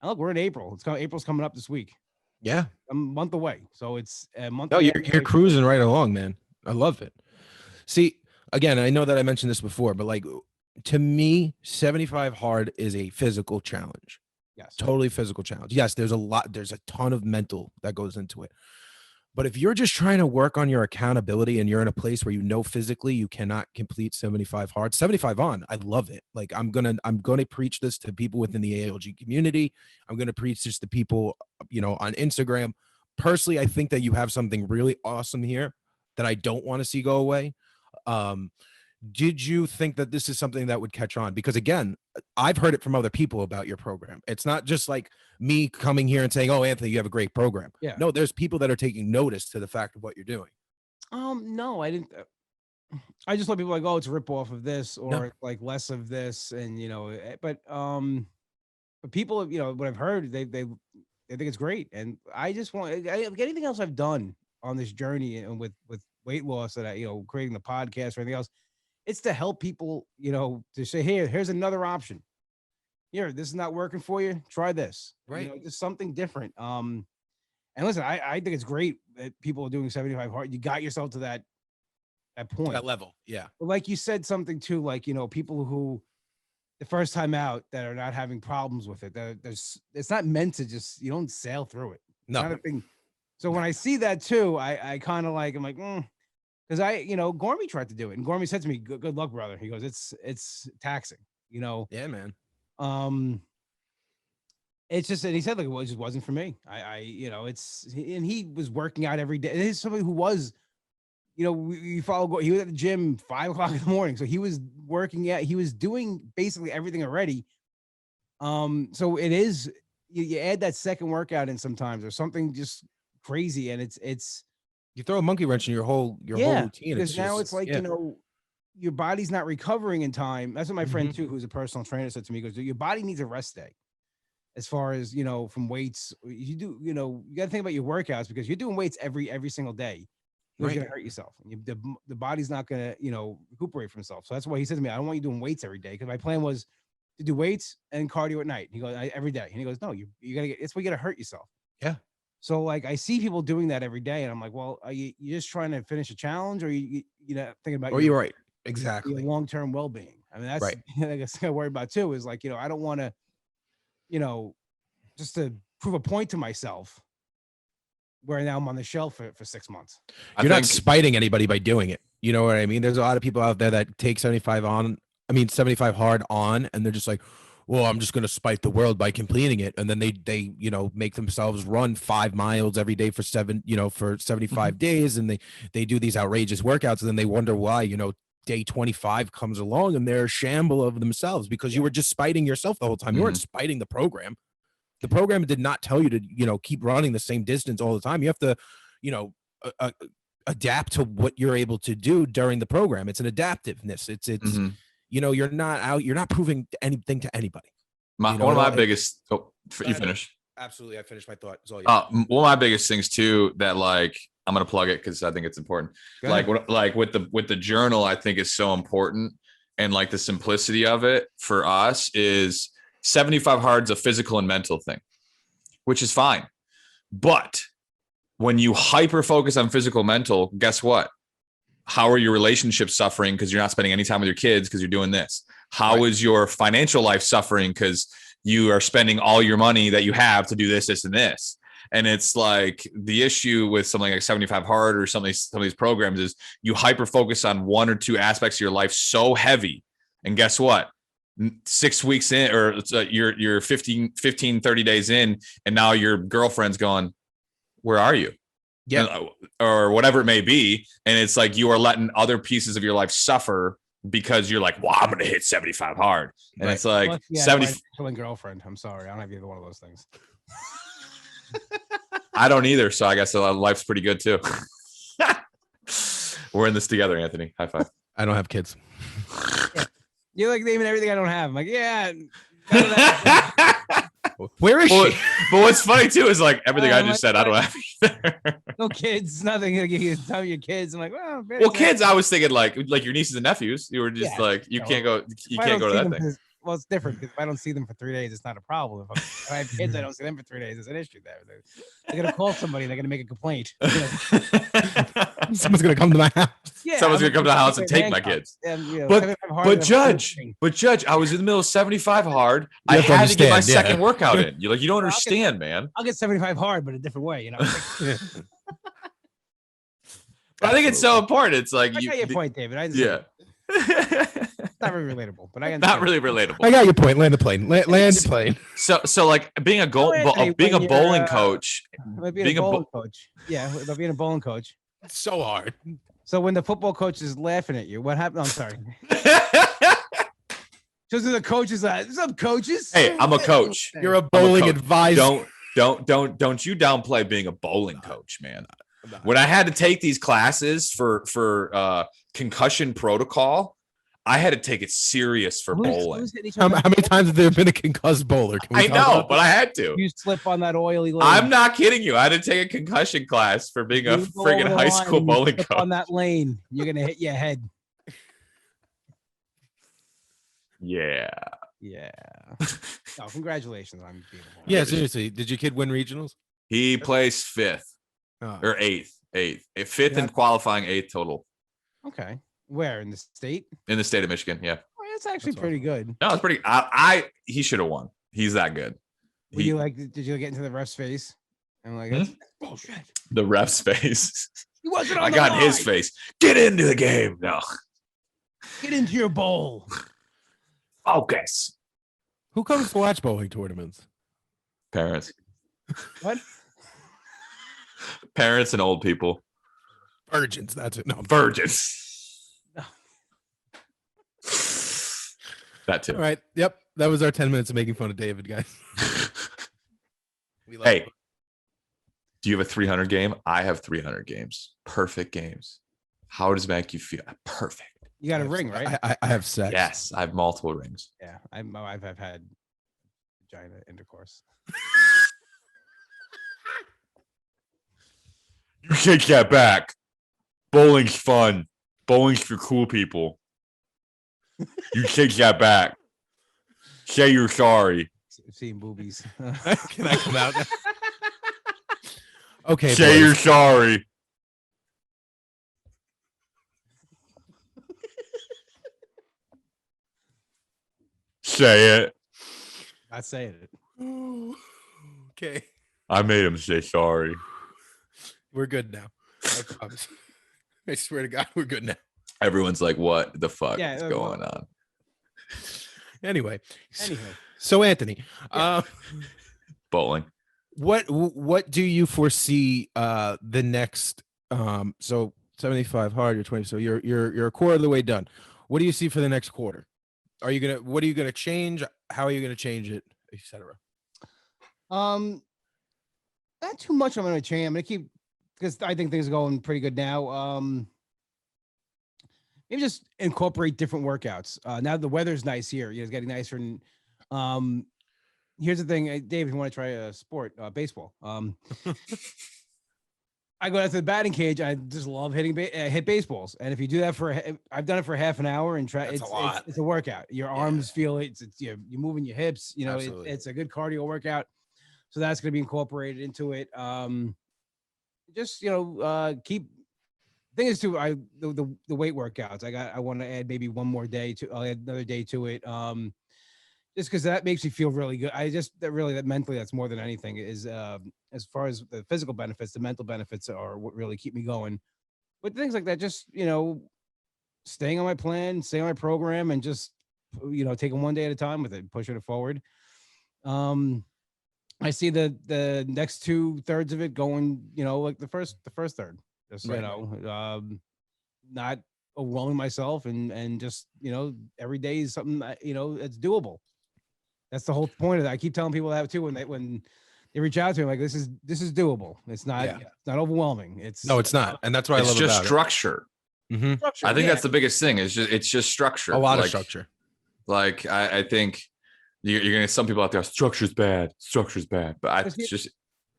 And look, we're in April. April's coming up this week. Yeah. A month away. So it's a month. No, away. you're cruising right along, man. I love it. See, again, I know that I mentioned this before, but like, to me, 75 hard is a physical challenge. Yes. Totally physical challenge. Yes, there's a ton of mental that goes into it. But if you're just trying to work on your accountability and you're in a place where physically you cannot complete 75 hard, 75 on, I love it. Like I'm gonna preach this to people within the ALG community. I'm gonna preach this to people, on Instagram. Personally, I think that you have something really awesome here that I don't want to see go away. Did you think that this is something that would catch on? Because again, I've heard it from other people about your program. It's not just like me coming here and saying, "Oh, Anthony, you have a great program." Yeah. No, there's people that are taking notice to the fact of what you're doing. No, I didn't. I just let people like, oh, it's a rip off of this, or No. like less of this, and but people, what I've heard, they think it's great, and I just want anything else I've done on this journey and with weight loss that I, creating the podcast or anything else. It's to help people, to say, here's another option. Here, this is not working for you. Try this. Right. Just something different. And listen, I think it's great that people are doing 75 hard. You got yourself to that point. That level. Yeah. But like you said something too, like, people who the first time out that are not having problems with it. It's not meant to just, you don't sail through it. It's No. not a thing. So when I see that too, I kind of like, I'm like, because Gormy tried to do it, and Gormy said to me, "Good luck, brother." He goes, "It's taxing, Yeah, man. It's just, and he said like it just wasn't for me. And he was working out every day. And he's somebody who was, we follow. He was at the gym 5 o'clock in the morning, so he was working out. He was doing basically everything already. So it is you add that second workout in sometimes, or something just crazy, and it's. You throw a monkey wrench in your whole routine. Because now it's like, your body's not recovering in time. That's what my friend too, who's a personal trainer, said to me. He goes, your body needs a rest day. As far as, from weights, you do, you got to think about your workouts, because you're doing weights every single day. You're going to hurt yourself. The body's not going to, recuperate from itself. So that's why he said to me, I don't want you doing weights every day. Because my plan was to do weights and cardio at night. He goes, every day. And he goes, no, you got to it's where you got to hurt yourself. Yeah. So like I see people doing that every day, and I'm like, well, are you just trying to finish a challenge, or you thinking about? Or you're right, exactly. Your long-term well-being. I mean, that's right. I guess I worry about too. Is like, I don't want to, just to prove a point to myself, where now I'm on the shelf for 6 months. You're not spiting anybody by doing it. You know what I mean? There's a lot of people out there that take 75 hard on, and they're just like, well, I'm just going to spite the world by completing it. And then they make themselves run 5 miles every day for 75 days. And they do these outrageous workouts. And then they wonder why, day 25 comes along and they're a shamble of themselves, because you were just spiting yourself the whole time. You weren't spiting the program. The program did not tell you to, keep running the same distance all the time. You have to, adapt to what you're able to do during the program. It's an adaptiveness. It's you're not proving anything to anybody. One of my biggest, you finish. Absolutely. I finished my thought. It's all one of my biggest things too, that like, I'm going to plug it because I think it's important. Like with the journal, I think is so important. And like the simplicity of it for us is 75 hard's a physical and mental thing, which is fine. But when you hyper focus on physical, mental, guess what? How are your relationships suffering because you're not spending any time with your kids because you're doing this? How is your financial life suffering because you are spending all your money that you have to do this, this, and this? And it's like the issue with something like 75 hard or some of these programs is you hyper focus on 1 or 2 aspects of your life so heavy. And guess what? 6 weeks in, or you're 15, 30 days in, and now your girlfriend's gone, where are you? Yeah. Or whatever it may be. And it's like you are letting other pieces of your life suffer because you're like, well, I'm going to hit 75 hard. And it's like 70 girlfriend. I'm sorry. I don't have either one of those things. I don't either. So I guess life's pretty good too. We're in this together, Anthony. High five. I don't have kids. You're like naming everything I don't have. I'm like, yeah. Where is But, she? but what's funny too is like everything I just said. I don't have either. No kids, nothing. You tell your kids. I'm like, Well, kids, I was thinking like your nieces and nephews. You were just Yeah, like, you no, can't go, you if I can't don't go to see that them thing. well, it's different because if I don't see them for 3 days, it's not a problem. If I have kids, I don't see them for 3 days. There's an issue there. They're gonna call somebody. They're gonna make a complaint. Someone's gonna come to my house. Yeah, Someone's I'm gonna come to the house take and their take my handcuffs. kids. And, But 75 hard, but and judge, I was in the middle of 75 hard. You I have to had to get my understand, yeah. second workout in. You're like, you don't Well, I'll get- understand, man. I'll get 75 hard, but a different way. You know. But I think it's so important. It's like I got your point, David. I just, yeah. It's not really relatable, but I understand. Not really relatable. I got your point. Land the plane. Land the plane. So like being a Anthony, being a when bowling you're, coach. Like being being a a bowling coach. Yeah, like being a bowling coach. It's so hard. So when the football coach is laughing at you, what happened? I'm sorry. So the coach is like, "What's up, coaches?" Hey, I'm a coach. You're a bowling coach. advisor. Don't you downplay being a bowling coach, man. When I had to take these classes for concussion protocol, I had to take it serious for bowling. How many times have there been a concussed bowler? Can we I talk know, about but I had to. You slip on that oily lane. I'm not kidding you. I had to take a concussion class for being a You go friggin' over the high line school and you bowling slip coach. on that lane, you're gonna hit your head. Yeah. Yeah. Oh, congratulations on being a bowler. Yeah, seriously. Did your kid win regionals? He placed fifth Oh. or eighth. Fifth in qualifying, eighth total Okay. Where in the state? in the state of Michigan. Yeah. Oh, that's actually That's pretty good. No, it's pretty. He should have won. He's that good. Were you like? Did you get into the ref's face? I'm like, that's bullshit. The ref's face. He wasn't on I the got in his line. face. Get into the game. No. Get into your bowl. Focus. Who comes to watch bowling tournaments? Parents. What? Parents and old people. Virgins. That's it. No. Virgins. No. That too. All right. Yep. That was our 10 minutes of making fun of David, guys. We love Hey, it. do you have a 300 game? I have 300 games. Perfect games. How does it make you feel? Perfect. You got a ring, right? I have sex. Yes, I have multiple rings. Yeah, I've had vagina intercourse. You take that back. Bowling's fun. Bowling's for cool people. You take that back. Say you're sorry. Seeing boobies. Can I come out? Okay. Say boys. you're sorry. Say it. Not saying it. Okay. I made him say sorry. We're good now. I promise. I swear to God, we're good now. Everyone's like, what the fuck Yeah, is well- going on? Anyway. Anyway. So Anthony, Bowling. what do you foresee the next so 75 hard, you're 20, so you're a quarter of the way done. What do you see for the next quarter? What are you gonna change? How are you gonna change it, etc.? Not too much I'm gonna change. I'm gonna keep because I think things are going pretty good now. Maybe just incorporate different workouts. Now the weather's nice here. It's getting nicer. And here's the thing, Dave, if you want to try a sport, baseball. I go out to the batting cage. I just love hit baseballs. And if you do that I've done it for half an hour and That's a lot. it's a workout. Your arms feel it. It's you're moving your hips. You know, Absolutely. it's a good cardio workout. So that's going to be incorporated into it. Just keep. Thing is too, the weight workouts. I want to add maybe one more day to. I'll add another day to it. Just because that makes me feel really good. That mentally, that's more than anything is as far as the physical benefits, the mental benefits are what really keep me going. But things like that, just staying on my plan, staying on my program, and just taking one day at a time with it, pushing it forward. I see the next 2/3 of it going, like the first third, just Right. not overwhelming myself and just every day is something that, it's doable. That's the whole point of that. I keep telling people that too when they reach out to me, like this is doable. It's not Yeah. it's not overwhelming. It's not, and that's what I It's love just about structure. it. Mm-hmm. structure. I think Yeah. that's the biggest thing. It's just structure. A lot of Like- structure. Like I think You're gonna some people out there. Structure's bad. Structure's bad. But I just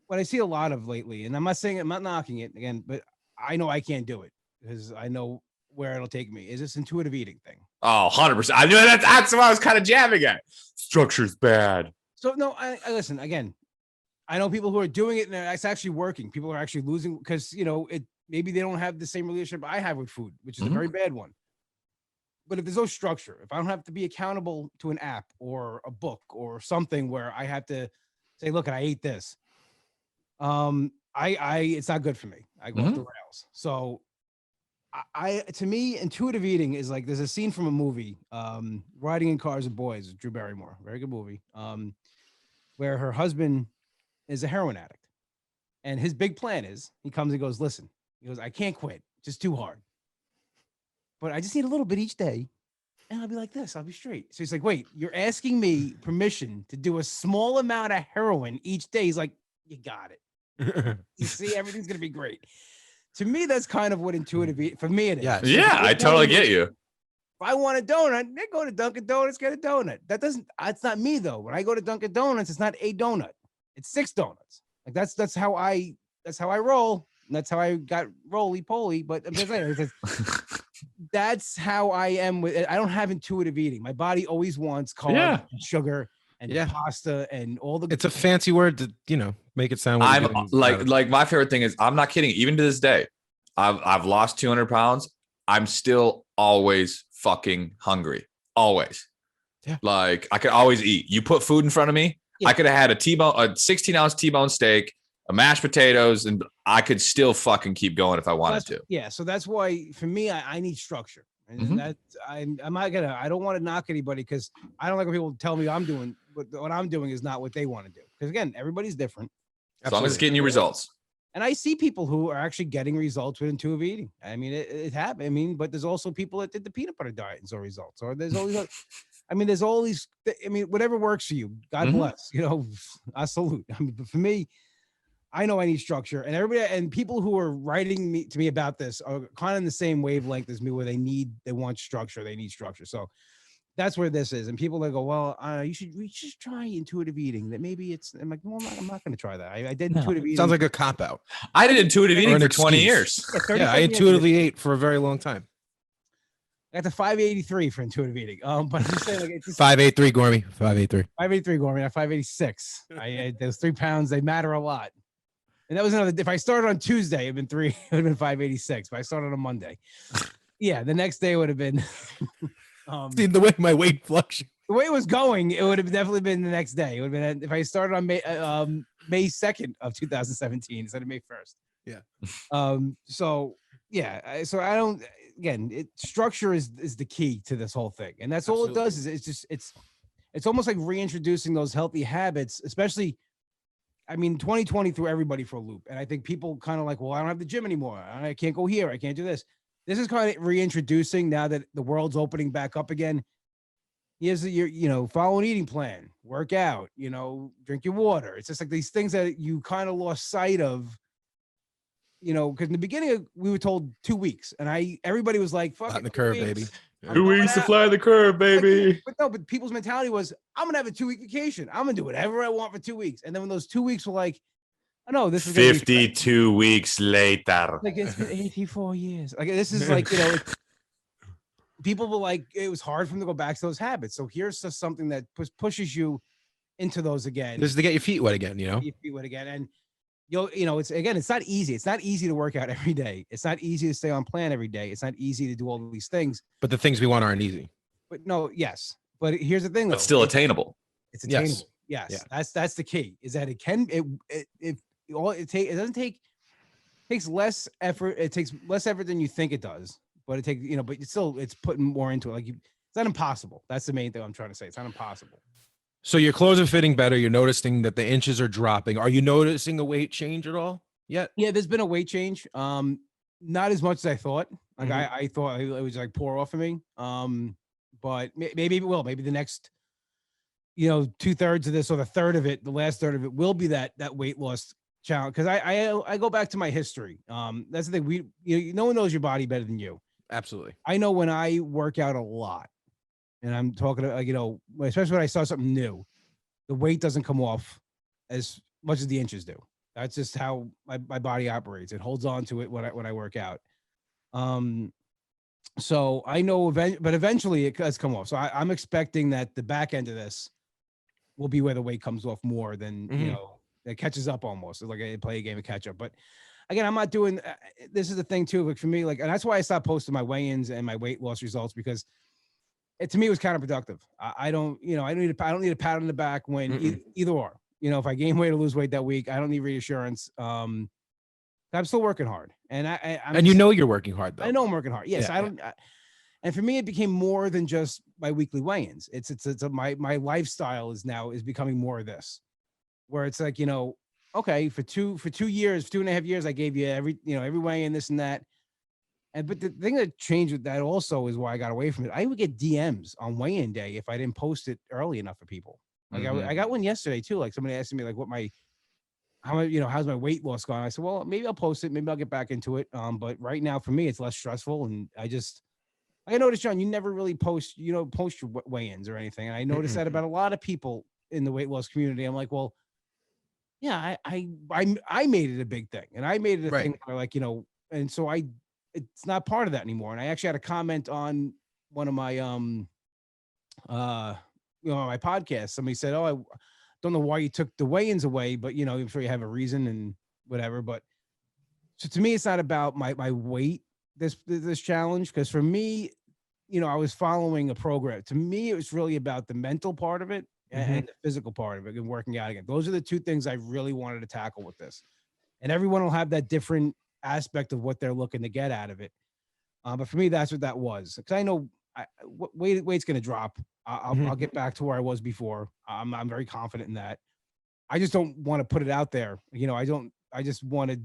what I see a lot of lately, and I'm not saying I'm not knocking it again, but I know I can't do it because I know where it'll take me. Is this intuitive eating thing? 100%. I knew that's what I was kind of jabbing at. Structure's bad. So no, I listen again. I know people who are doing it and it's actually working. People are actually losing because maybe they don't have the same relationship I have with food, which is a very bad one. But if there's no structure, if I don't have to be accountable to an app or a book or something where I have to say, look, I ate this. It's not good for me. I go off the rails. So to me, intuitive eating is like, there's a scene from a movie, Riding in Cars with Boys, Drew Barrymore, very good movie, where her husband is a heroin addict. And his big plan is he comes and goes, listen, he goes, I can't quit. Just too hard. But I just need a little bit each day. And I'll be like this. I'll be straight. So he's like, wait, you're asking me permission to do a small amount of heroin each day. He's like, you got it. You see, everything's going to be great. To me, that's kind of what intuitive eating, for me, it is. Yeah, I totally get you. If I want a donut, I go to Dunkin' Donuts, get a donut. That's not me though. When I go to Dunkin' Donuts, it's not a donut. It's 6 donuts. Like that's how I roll. And that's how I got roly-poly. But I'm just saying, that's how I am with it. I don't have intuitive eating. My body always wants carbs, and sugar, and pasta, and all the. It's a fancy word to make it sound. I'm like my favorite thing is, I'm not kidding. Even to this day, I've lost 200 pounds. I'm still always fucking hungry. Always. Yeah. Like I could always eat. You put food in front of me. Yeah. I could have had a 16-ounce T-bone steak, a mashed potatoes, and I could still fucking keep going if I wanted to. Yeah. So that's why for me, I need structure. And that I'm not gonna, I don't want to knock anybody because I don't like when people tell me I'm doing what I'm doing is not what they want to do. Because again, everybody's different. As long as it's getting you results. And I see people who are actually getting results with intuitive eating. I mean, it happened. I mean, but there's also people that did the peanut butter diet and saw results. Or there's always, there's all these. I mean, whatever works for you. God bless. I salute. I mean, but for me, I know I need structure, and everybody and people who are writing to me about this are kind of in the same wavelength as me, where they want structure. They need structure. So that's where this is. And people that go, well, you should try intuitive eating. That maybe it's. I'm like, well, I'm not going to try that. I did intuitive eating. Sounds like a cop out. I did intuitive eating for 20 years. Yeah, I intuitively ate for a very long time. I got the 583 for intuitive eating. But I'm just saying, like, it's just 583 gourmet. 583. 583 gourmet. Not 586. Those 3 pounds, they matter a lot. And that was another. If I started on Tuesday, it'd been 586. But I started on Monday. Yeah, the next day would have been. See, the way my weight fluctuated. The way it was going, it would have definitely been the next day. It would have been if I started on May 2nd of 2017 instead of May 1st. Yeah. So yeah. So I don't. Again, structure is the key to this whole thing, and that's all it does. Is it's almost like reintroducing those healthy habits, especially. I mean, 2020 threw everybody for a loop. And I think people kind of like, well, I don't have the gym anymore. I can't go here. I can't do this. This is kind of reintroducing now that the world's opening back up again. Here's your, follow an eating plan, work out, drink your water. It's just like these things that you kind of lost sight of, because in the beginning we were told 2 weeks and everybody was like, fuck it, the curve, baby. 2 weeks to fly the curve, baby. But people's mentality was, I'm going to have a 2-week vacation. I'm going to do whatever I want for 2 weeks. And then when those 2 weeks were like, oh, no, this is 52 weeks later. Like, it's been 84 years. Like, this is like, people were like, it was hard for them to go back to those habits. So here's just something that pushes you into those again. This is to get your feet wet again, Get your feet wet again. And it's not easy. It's not easy to work out every day. It's not easy to stay on plan every day. It's not easy to do all these things. But the things we want aren't easy. But no, yes. But here's the thing, though. But still attainable. It's attainable. Yes. Yeah. That's the key. Is that it takes less effort. It takes less effort than you think it does. But it takes, but it's putting more into it. Like it's not impossible. That's the main thing I'm trying to say. It's not impossible. So your clothes are fitting better. You're noticing that the inches are dropping. Are you noticing a weight change at all yet? Yeah, there's been a weight change. Not as much as I thought. Like I thought it was like pour off of me. But maybe it will. Maybe the next, 2/3 of this or the third of it, the last third of it will be that weight loss challenge. Because I go back to my history. That's the thing. No one knows your body better than you. Absolutely. I know when I work out a lot, and I'm talking to, especially when I saw something new, the weight doesn't come off as much as the inches do. That's just how my body operates. It holds on to it when I work out. So I know, but eventually it does come off. So I'm expecting that the back end of this will be where the weight comes off more than, it catches up almost. It's like I play a game of catch up. But again, I'm not doing, this is the thing too, like for me, like, and that's why I stopped posting my weigh-ins and my weight loss results, because to me, it was counterproductive. I don't need a pat on the back when either or, if I gain weight or lose weight that week, I don't need reassurance. I'm still working hard, and I'm you're working hard though. I know I'm working hard. Yes, and for me, it became more than just my weekly weigh-ins. It's my lifestyle is becoming more of this, where it's like, okay, for 2.5 years, I gave you every weigh-in, this and that. But the thing that changed with that also is why I got away from it. I would get DMs on weigh-in day if I didn't post it early enough for people. Like I got one yesterday too. Like somebody asking me like how's my weight loss going? I said, well, maybe I'll post it. Maybe I'll get back into it. But right now for me, it's less stressful. And I noticed, John, you never really post your weigh-ins or anything. And I noticed that about a lot of people in the weight loss community. I'm like, well, yeah, I made it a big thing, and I made it a thing where, like, and so it's not part of that anymore. And I actually had a comment on one of my my podcast. Somebody said, oh, I don't know why you took the weigh-ins away, but I'm sure you have a reason and whatever. But so to me, it's not about my weight, this challenge, because for me, I was following a program. To me, it was really about the mental part of it and the physical part of it and working out again. Those are the two things I really wanted to tackle with this. And everyone will have that different aspect of what they're looking to get out of it. But for me, that's what that was. Because I know weight's going to drop. I'll get back to where I was before. I'm very confident in that. I just don't want to put it out there. I just want to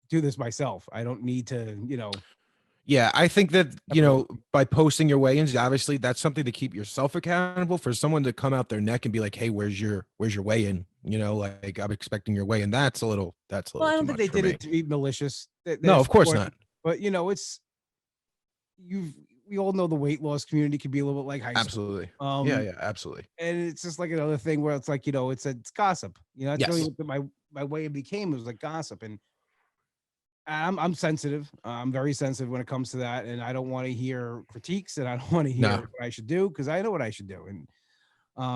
do this myself. I don't need to, Yeah, I think that, by posting your weigh-ins, obviously that's something to keep yourself accountable. For someone to come out their neck and be like, hey, where's your weigh-in? Like, I'm expecting your weigh-in. That's a little well, I don't think they did it to be malicious. No, of course not. But we all know the weight loss community can be a little bit like high school. Absolutely. Yeah, absolutely. And it's just like another thing where it's like, it's gossip. That's really what my weigh-in became. It was like gossip. And I'm sensitive. I'm very sensitive when it comes to that. And I don't want to hear critiques, and I don't want to hear what I should do, because I know what I should do. And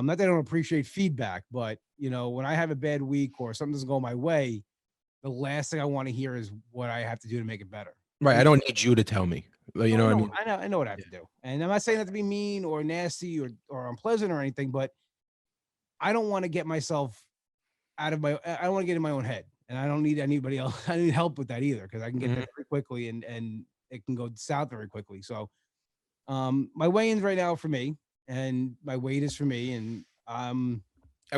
not that I don't appreciate feedback, but when I have a bad week or something doesn't go my way, the last thing I want to hear is what I have to do to make it better. Right. I don't need you to tell me. You know what I mean? I know what I have to do. And I'm not saying that to be mean or nasty or unpleasant or anything, but I don't want to get myself I don't want to get in my own head, and I don't need anybody else. I need help with that either, because I can get there very quickly and it can go south very quickly. So my weigh-ins right now for me, and my weight is for me. And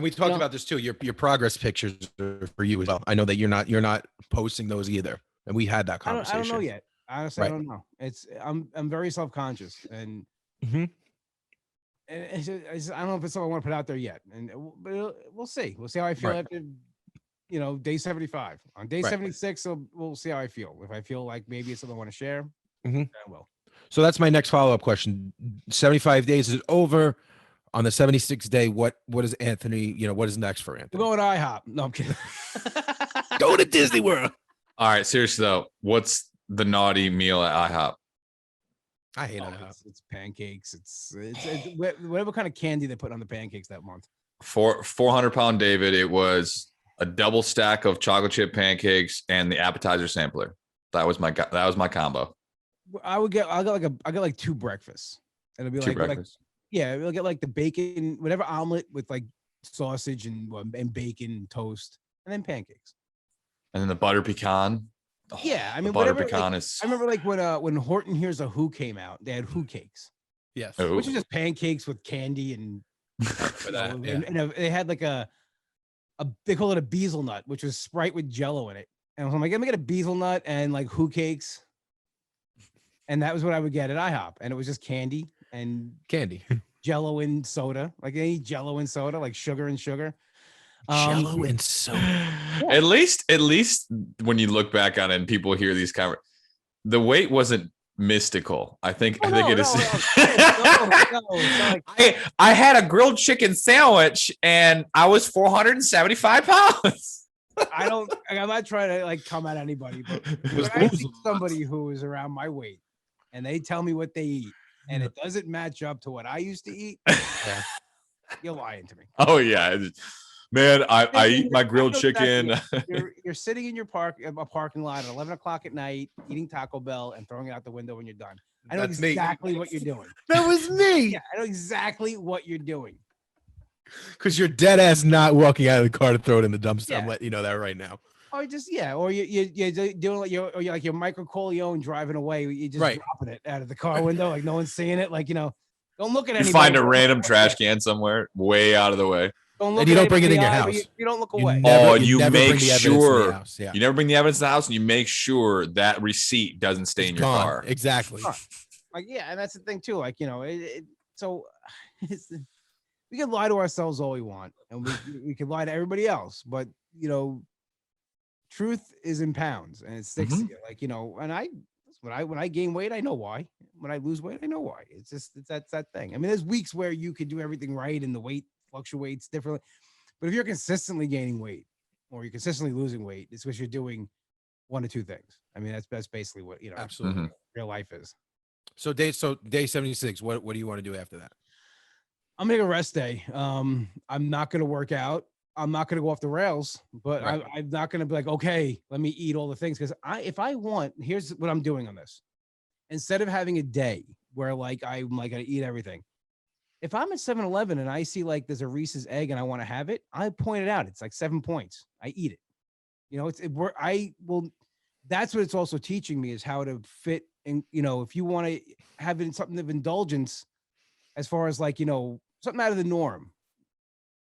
we talked about this too. Your progress pictures are for you as well. I know that you're not posting those either. And we had that conversation. I don't know yet. Honestly, I don't know. I'm very self-conscious, and and I don't know if it's something I want to put out there yet. But we'll see. We'll see how I feel after, day 75. On day 76, we'll see how I feel. If I feel like maybe it's something I want to share, then I will. So that's my next follow-up question. 75 days is over. On the 76th day, what is Anthony? What is next for Anthony? We're going to IHOP. No, I'm kidding. Go to Disney World. All right, seriously though, what's the naughty meal at IHOP? I hate IHOP. It's pancakes. It's whatever kind of candy they put on the pancakes that month. 400-pound David. It was a double stack of chocolate chip pancakes and the appetizer sampler. That was my combo. I'll get like two breakfasts. It'll be we'll get like the bacon, whatever omelet with like sausage and bacon and toast, and then pancakes. And then the butter pecan. Oh, yeah, I mean, butter pecan is. I remember like when Horton Hears a Who came out, they had Who cakes. Yes, which is just pancakes with candy and and they had like a they call it a bezel nut, which was Sprite with Jello in it. And I'm like, let me get a bezel nut and like Who cakes, and that was what I would get at IHOP, and it was just candy and Jello and soda, like any Jello and soda, like sugar and sugar. Jello and soda. Yeah. At least when you look back on it and people hear these the weight wasn't mystical. I think Oh, it is. no, it's like, I had a grilled chicken sandwich and I was 475 pounds. I'm not trying to like come at anybody, but when I see somebody who is around my weight and they tell me what they eat and it doesn't match up to what I used to eat, you're lying to me. Oh yeah. Man, I eat my grilled chicken. You're sitting in your parking lot at 11 o'clock at night, eating Taco Bell and throwing it out the window when you're done. I know exactly what you're doing. That was me. Yeah, I know exactly what you're doing. Because you're dead ass not walking out of the car to throw it in the dumpster. Yeah. I'm letting you know that right now. Or just or you're doing like you're like your Michael Corleone driving away. You're just dropping it out of the car window, like no one's seeing it. Like don't look at anybody. You find a random trash can somewhere, way out of the way. And you don't bring it in your house. You don't look away. You make sure you never bring the evidence to the house, and you make sure that receipt doesn't stay in your car. Exactly. Like and that's the thing too. Like so we can lie to ourselves all we want, and we can lie to everybody else, but truth is in pounds, and it sticks to you. Like and when I gain weight, I know why. When I lose weight, I know why. It's that thing. I mean, there's weeks where you could do everything right, and the weight fluctuates differently. But if you're consistently gaining weight or you're consistently losing weight, it's because you're doing one of two things. I mean, that's basically what absolutely real life is. So day 76. What do you want to do after that? I'm gonna take a rest day. I'm not gonna work out. I'm not gonna go off the rails, but I'm not gonna be like, okay, let me eat all the things. Because if I want, here's what I'm doing on this. Instead of having a day where like I'm like gonna eat everything. If I'm at 7-Eleven and I see like there's a Reese's egg and I want to have it, I point it out. It's like 7 points. I eat it. That's what it's also teaching me is how to fit in, if you want to have it in something of indulgence, as far as like, something out of the norm,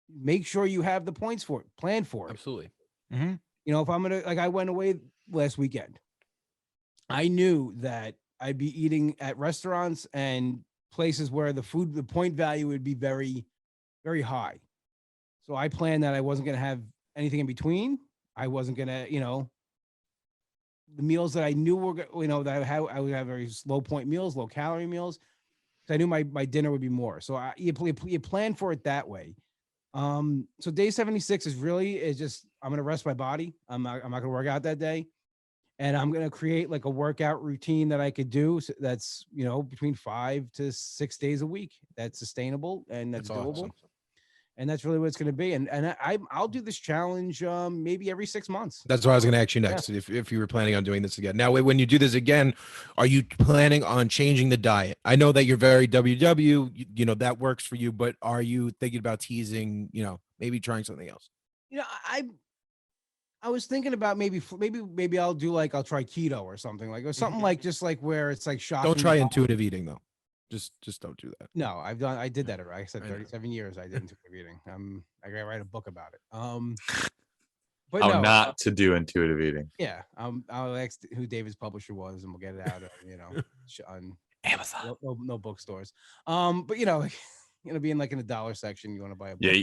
make sure you have the points for it, plan for it. Absolutely. If I'm going to, like I went away last weekend, I knew that I'd be eating at restaurants and places where the point value would be very, very high. So I planned that I wasn't going to have anything in between. I wasn't going to, the meals that I knew were, that I would have very low point meals, low calorie meals. So I knew my dinner would be more. So you plan for it that way. So day 76 is just, I'm going to rest my body. I'm not going to work out that day. And I'm going to create like a workout routine that I could do. That's, between 5 to 6 days a week. That's sustainable and that's doable. Awesome. And that's really what it's going to be. And I'll do this challenge maybe every 6 months. That's what I was going to ask you next. Yeah. If you were planning on doing this again. Now, when you do this again, are you planning on changing the diet? I know that you're very WW, that works for you, but are you thinking about teasing, maybe trying something else? I was thinking about maybe I'll try keto or something or something like just like where it's like shocking. Don't try intuitive eating though. Just don't do that. No, I did that already. I said 37 years I did intuitive eating. I gotta write a book about it. But not to do intuitive eating. Yeah. I'll ask who David's publisher was and we'll get it out on Amazon. No bookstores. But being like in the dollar section, you want to buy a book. Yeah,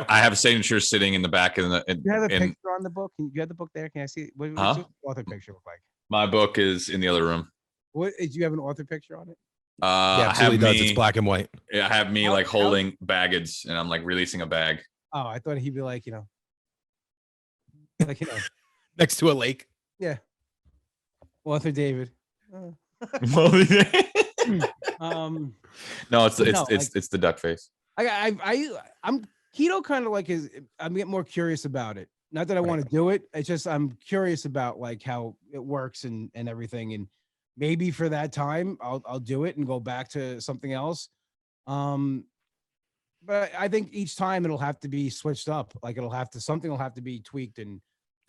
I have a signature sitting in the back of the. You have a picture on the book. You have the book there. Can I see? What's the author picture look like? My book is in the other room. What do you have an author picture on it? Yeah, absolutely does. It's black and white. Yeah, I have me holding baggage and I'm like releasing a bag. Oh, I thought he'd be like, next to a lake. Yeah. Author David. No, it's the duck face. I'm keto kind of like I'm getting more curious about it. Not that I want to do it. It's just I'm curious about like how it works and everything. And maybe for that time I'll do it and go back to something else. But I think each time it'll have to be switched up. Like something will have to be tweaked and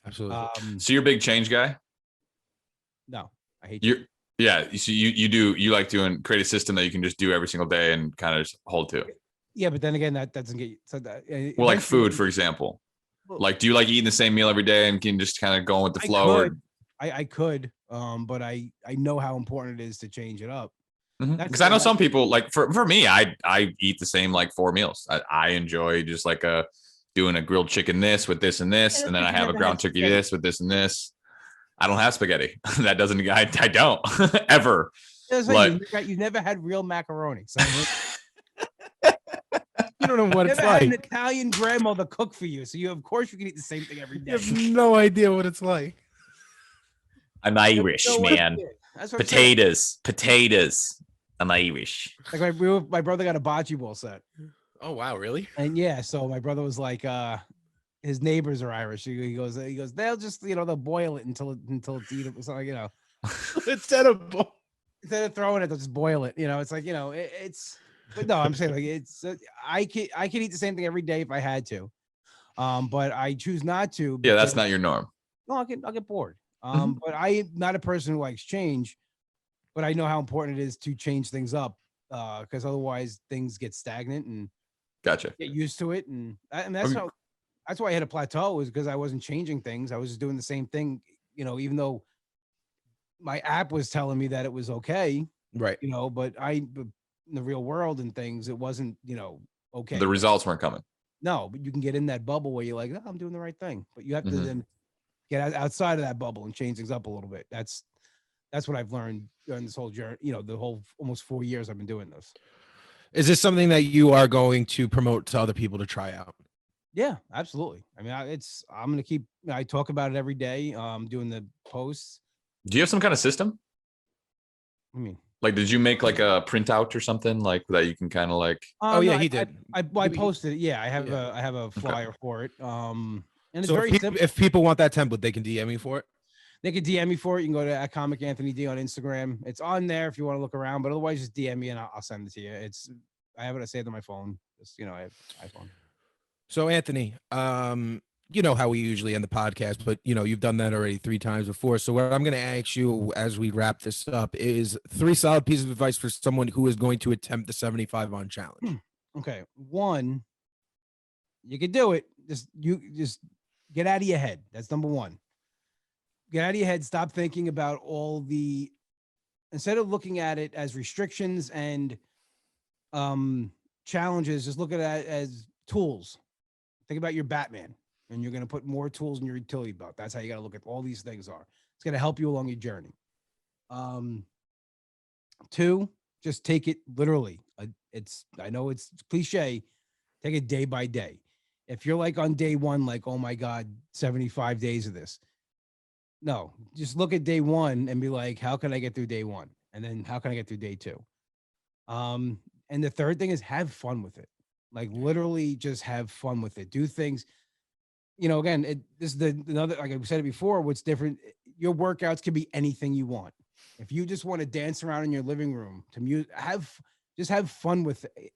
absolutely. So you're a big change guy? No, I hate you. Yeah, so you like create a system that you can just do every single day and kind of just hold to. Yeah, but then again, that doesn't get so that. Well, like food, for example. Like, do you like eating the same meal every day and can just kind of go with the flow? I could, but I know how important it is to change it up. Because I know some people like for me, I eat the same like 4 meals. I enjoy just like doing a grilled chicken this with this and this, and then I have a ground turkey this with this and this. I don't have spaghetti. That doesn't. I don't ever. Like, you've never had real macaroni. So You don't know what it's never had an like. Italian grandmother cook for you, so of course you can eat the same thing every day. You have no idea what it's like. I'm Irish, man. Potatoes. I'm Irish. Like my brother got a bocce ball set. Oh wow, really? And yeah, so my brother was like, his neighbors are Irish. He goes, they'll just they'll boil it until it's eatable. So Instead of throwing it, they'll just boil it. It's like it's. But no, I'm saying like it's. I can eat the same thing every day if I had to, but I choose not to. Yeah, that's not your norm. No, I'll get bored. But I'm not a person who likes change, but I know how important it is to change things up, because otherwise things get stagnant and Gotcha. get used to it, and that's that's why I hit a plateau, is because I wasn't changing things. I was just doing the same thing, even though my app was telling me that it was okay, right? But in the real world and things, it wasn't, okay. The results weren't coming. No, but you can get in that bubble where you're like, oh, I'm doing the right thing, but you have to then get outside of that bubble and change things up a little bit. That's what I've learned during this whole journey, the whole almost 4 years I've been doing this. Is this something that you are going to promote to other people to try out? Yeah, absolutely. I mean, I'm going to keep, I talk about it every day, doing the posts. Do you have some kind of system? I mean, like, did you make like a printout or something like that you can kind of like? Oh yeah, he did. I posted it. Yeah, I have a flyer for it. And it's so very simple. If people want that template, they can DM me for it. They can DM me for it. You can go to Comic Anthony D on Instagram. It's on there if you want to look around. But otherwise, just DM me and I'll send it to you. I have it saved on my phone. I have iPhone. So Anthony, you know how we usually end the podcast, but you've done that already 3 times before. So what I'm going to ask you as we wrap this up is 3 solid pieces of advice for someone who is going to attempt the 75 on challenge. Okay. 1, you can do it. Just get out of your head. That's number 1. Get out of your head. Stop thinking about instead of looking at it as restrictions and challenges, just look at it as tools. Think about your Batman, and you're going to put more tools in your utility belt. That's how you got to look at all these things are. It's going to help you along your journey. 2, just take it literally. I know it's cliche. Take it day by day. If you're like on day 1, like, oh my God, 75 days of this. No, just look at day 1 and be like, how can I get through day 1? And then how can I get through day 2? And the third thing is have fun with it. Like literally just have fun with it. Do things, again, this is another, like I said it before, what's different. Your workouts can be anything you want. If you just want to dance around in your living room to music, just have fun with it.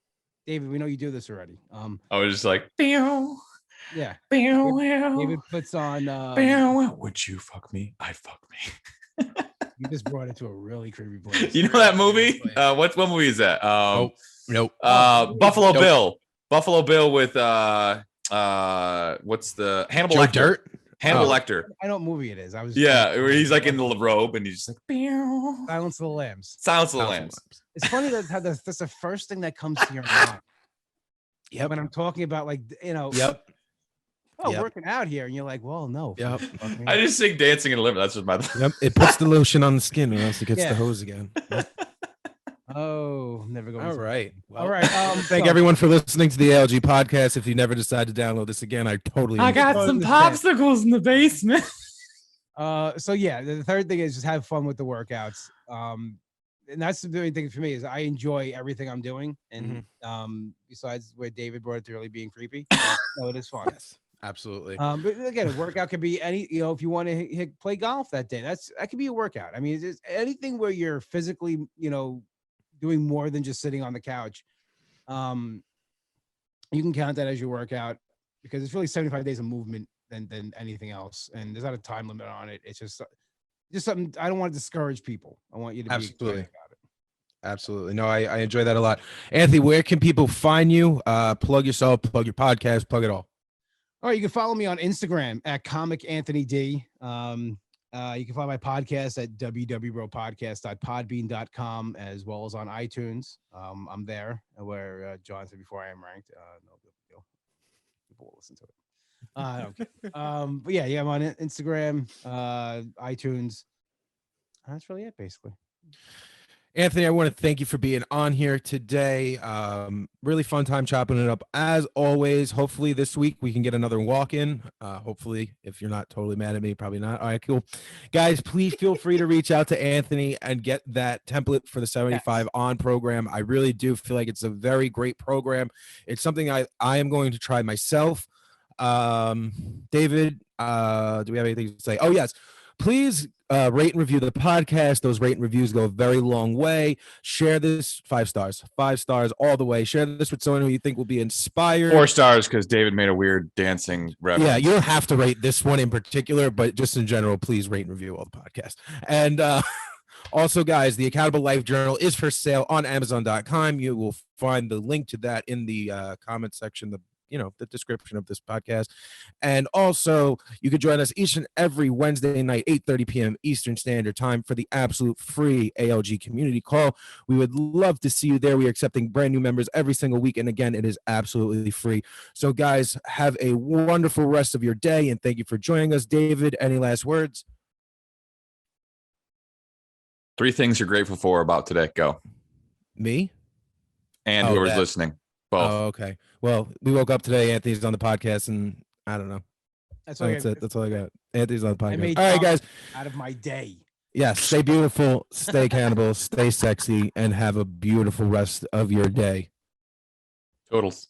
David, we know you do this already. I was just like, Pew. Yeah. Pew. David puts on, would you fuck me? I fuck me. You just brought it to a really creepy place. You know that movie? What movie is that? Nope. Buffalo Bill. Buffalo Bill with what's the Hannibal Lecter? Dirt? Hannibal Lecter. I know what movie it is. Where he's like in the robe and he's just like Silence of the Lambs. Silence of the Lambs. It's funny that how that's the first thing that comes to your mind. Yep. When I'm talking about Yep. Working out here, and you're like, well, no. Yep. I just think dancing in the liver. That's just my. Yep. It puts the lotion on the skin, or else it gets the hose again. Oh, never going. All right. Well, all right. Thank everyone for listening to the ALG podcast. If you never decide to download this again, I totally. I got some popsicles in the basement. So yeah, the third thing is just have fun with the workouts. And that's the main thing for me is I enjoy everything I'm doing. And besides where David brought it to really being creepy, no, it is fun. Yes, absolutely. But again, a workout could be any, if you want to play golf that day, that could be a workout. I mean, it's anything where you're physically, doing more than just sitting on the couch. You can count that as your workout because it's really 75 days of movement than anything else. And there's not a time limit on it. It's just something. I don't want to discourage people. I want you to be excited about it. Absolutely. No, I enjoy that a lot. Anthony, where can people find you? Plug yourself, plug your podcast, plug it all. All right. You can follow me on Instagram at Comic Anthony D. You can find my podcast at www.podcast.podbean.com as well as on iTunes. I'm there where John said before I am ranked. No big deal. People will listen to it. Okay. But yeah, I'm on Instagram, iTunes. That's really it, basically. Anthony, I want to thank you for being on here today. Really fun time chopping it up as always. Hopefully this week we can get another walk in. Hopefully, if you're not totally mad at me, probably not. All right, cool. Guys, please feel free to reach out to Anthony and get that template for the 75 on program. I really do feel like it's a very great program. It's something I am going to try myself. David, do we have anything to say? Oh, yes. Please rate and review the podcast. Those rate and reviews go a very long way. Share this 5 stars all the way. Share this with someone who you think will be inspired. 4 stars because David made a weird dancing reference. Yeah, you don't have to rate this one in particular, but just in general, please rate and review all the podcasts. And also, guys, the Accountable Life Journal is for sale on Amazon.com. You will find the link to that in the comment section, the description of this podcast. And also you can join us each and every Wednesday night, 8:30 p.m. Eastern Standard Time for the absolute free ALG community call. We would love to see you there. We are accepting brand new members every single week. And again, it is absolutely free. So guys, have a wonderful rest of your day. And thank you for joining us. David, any last words? 3 things you're grateful for about today. Go. Me? And whoever's listening. Both. Oh, okay. Well, we woke up today. Anthony's on the podcast, and I don't know. That's it. That's all I got. Anthony's on the podcast. All right, guys. Out of my day. Yeah. Stay beautiful. Stay cannibal. Stay sexy, and have a beautiful rest of your day. Totals.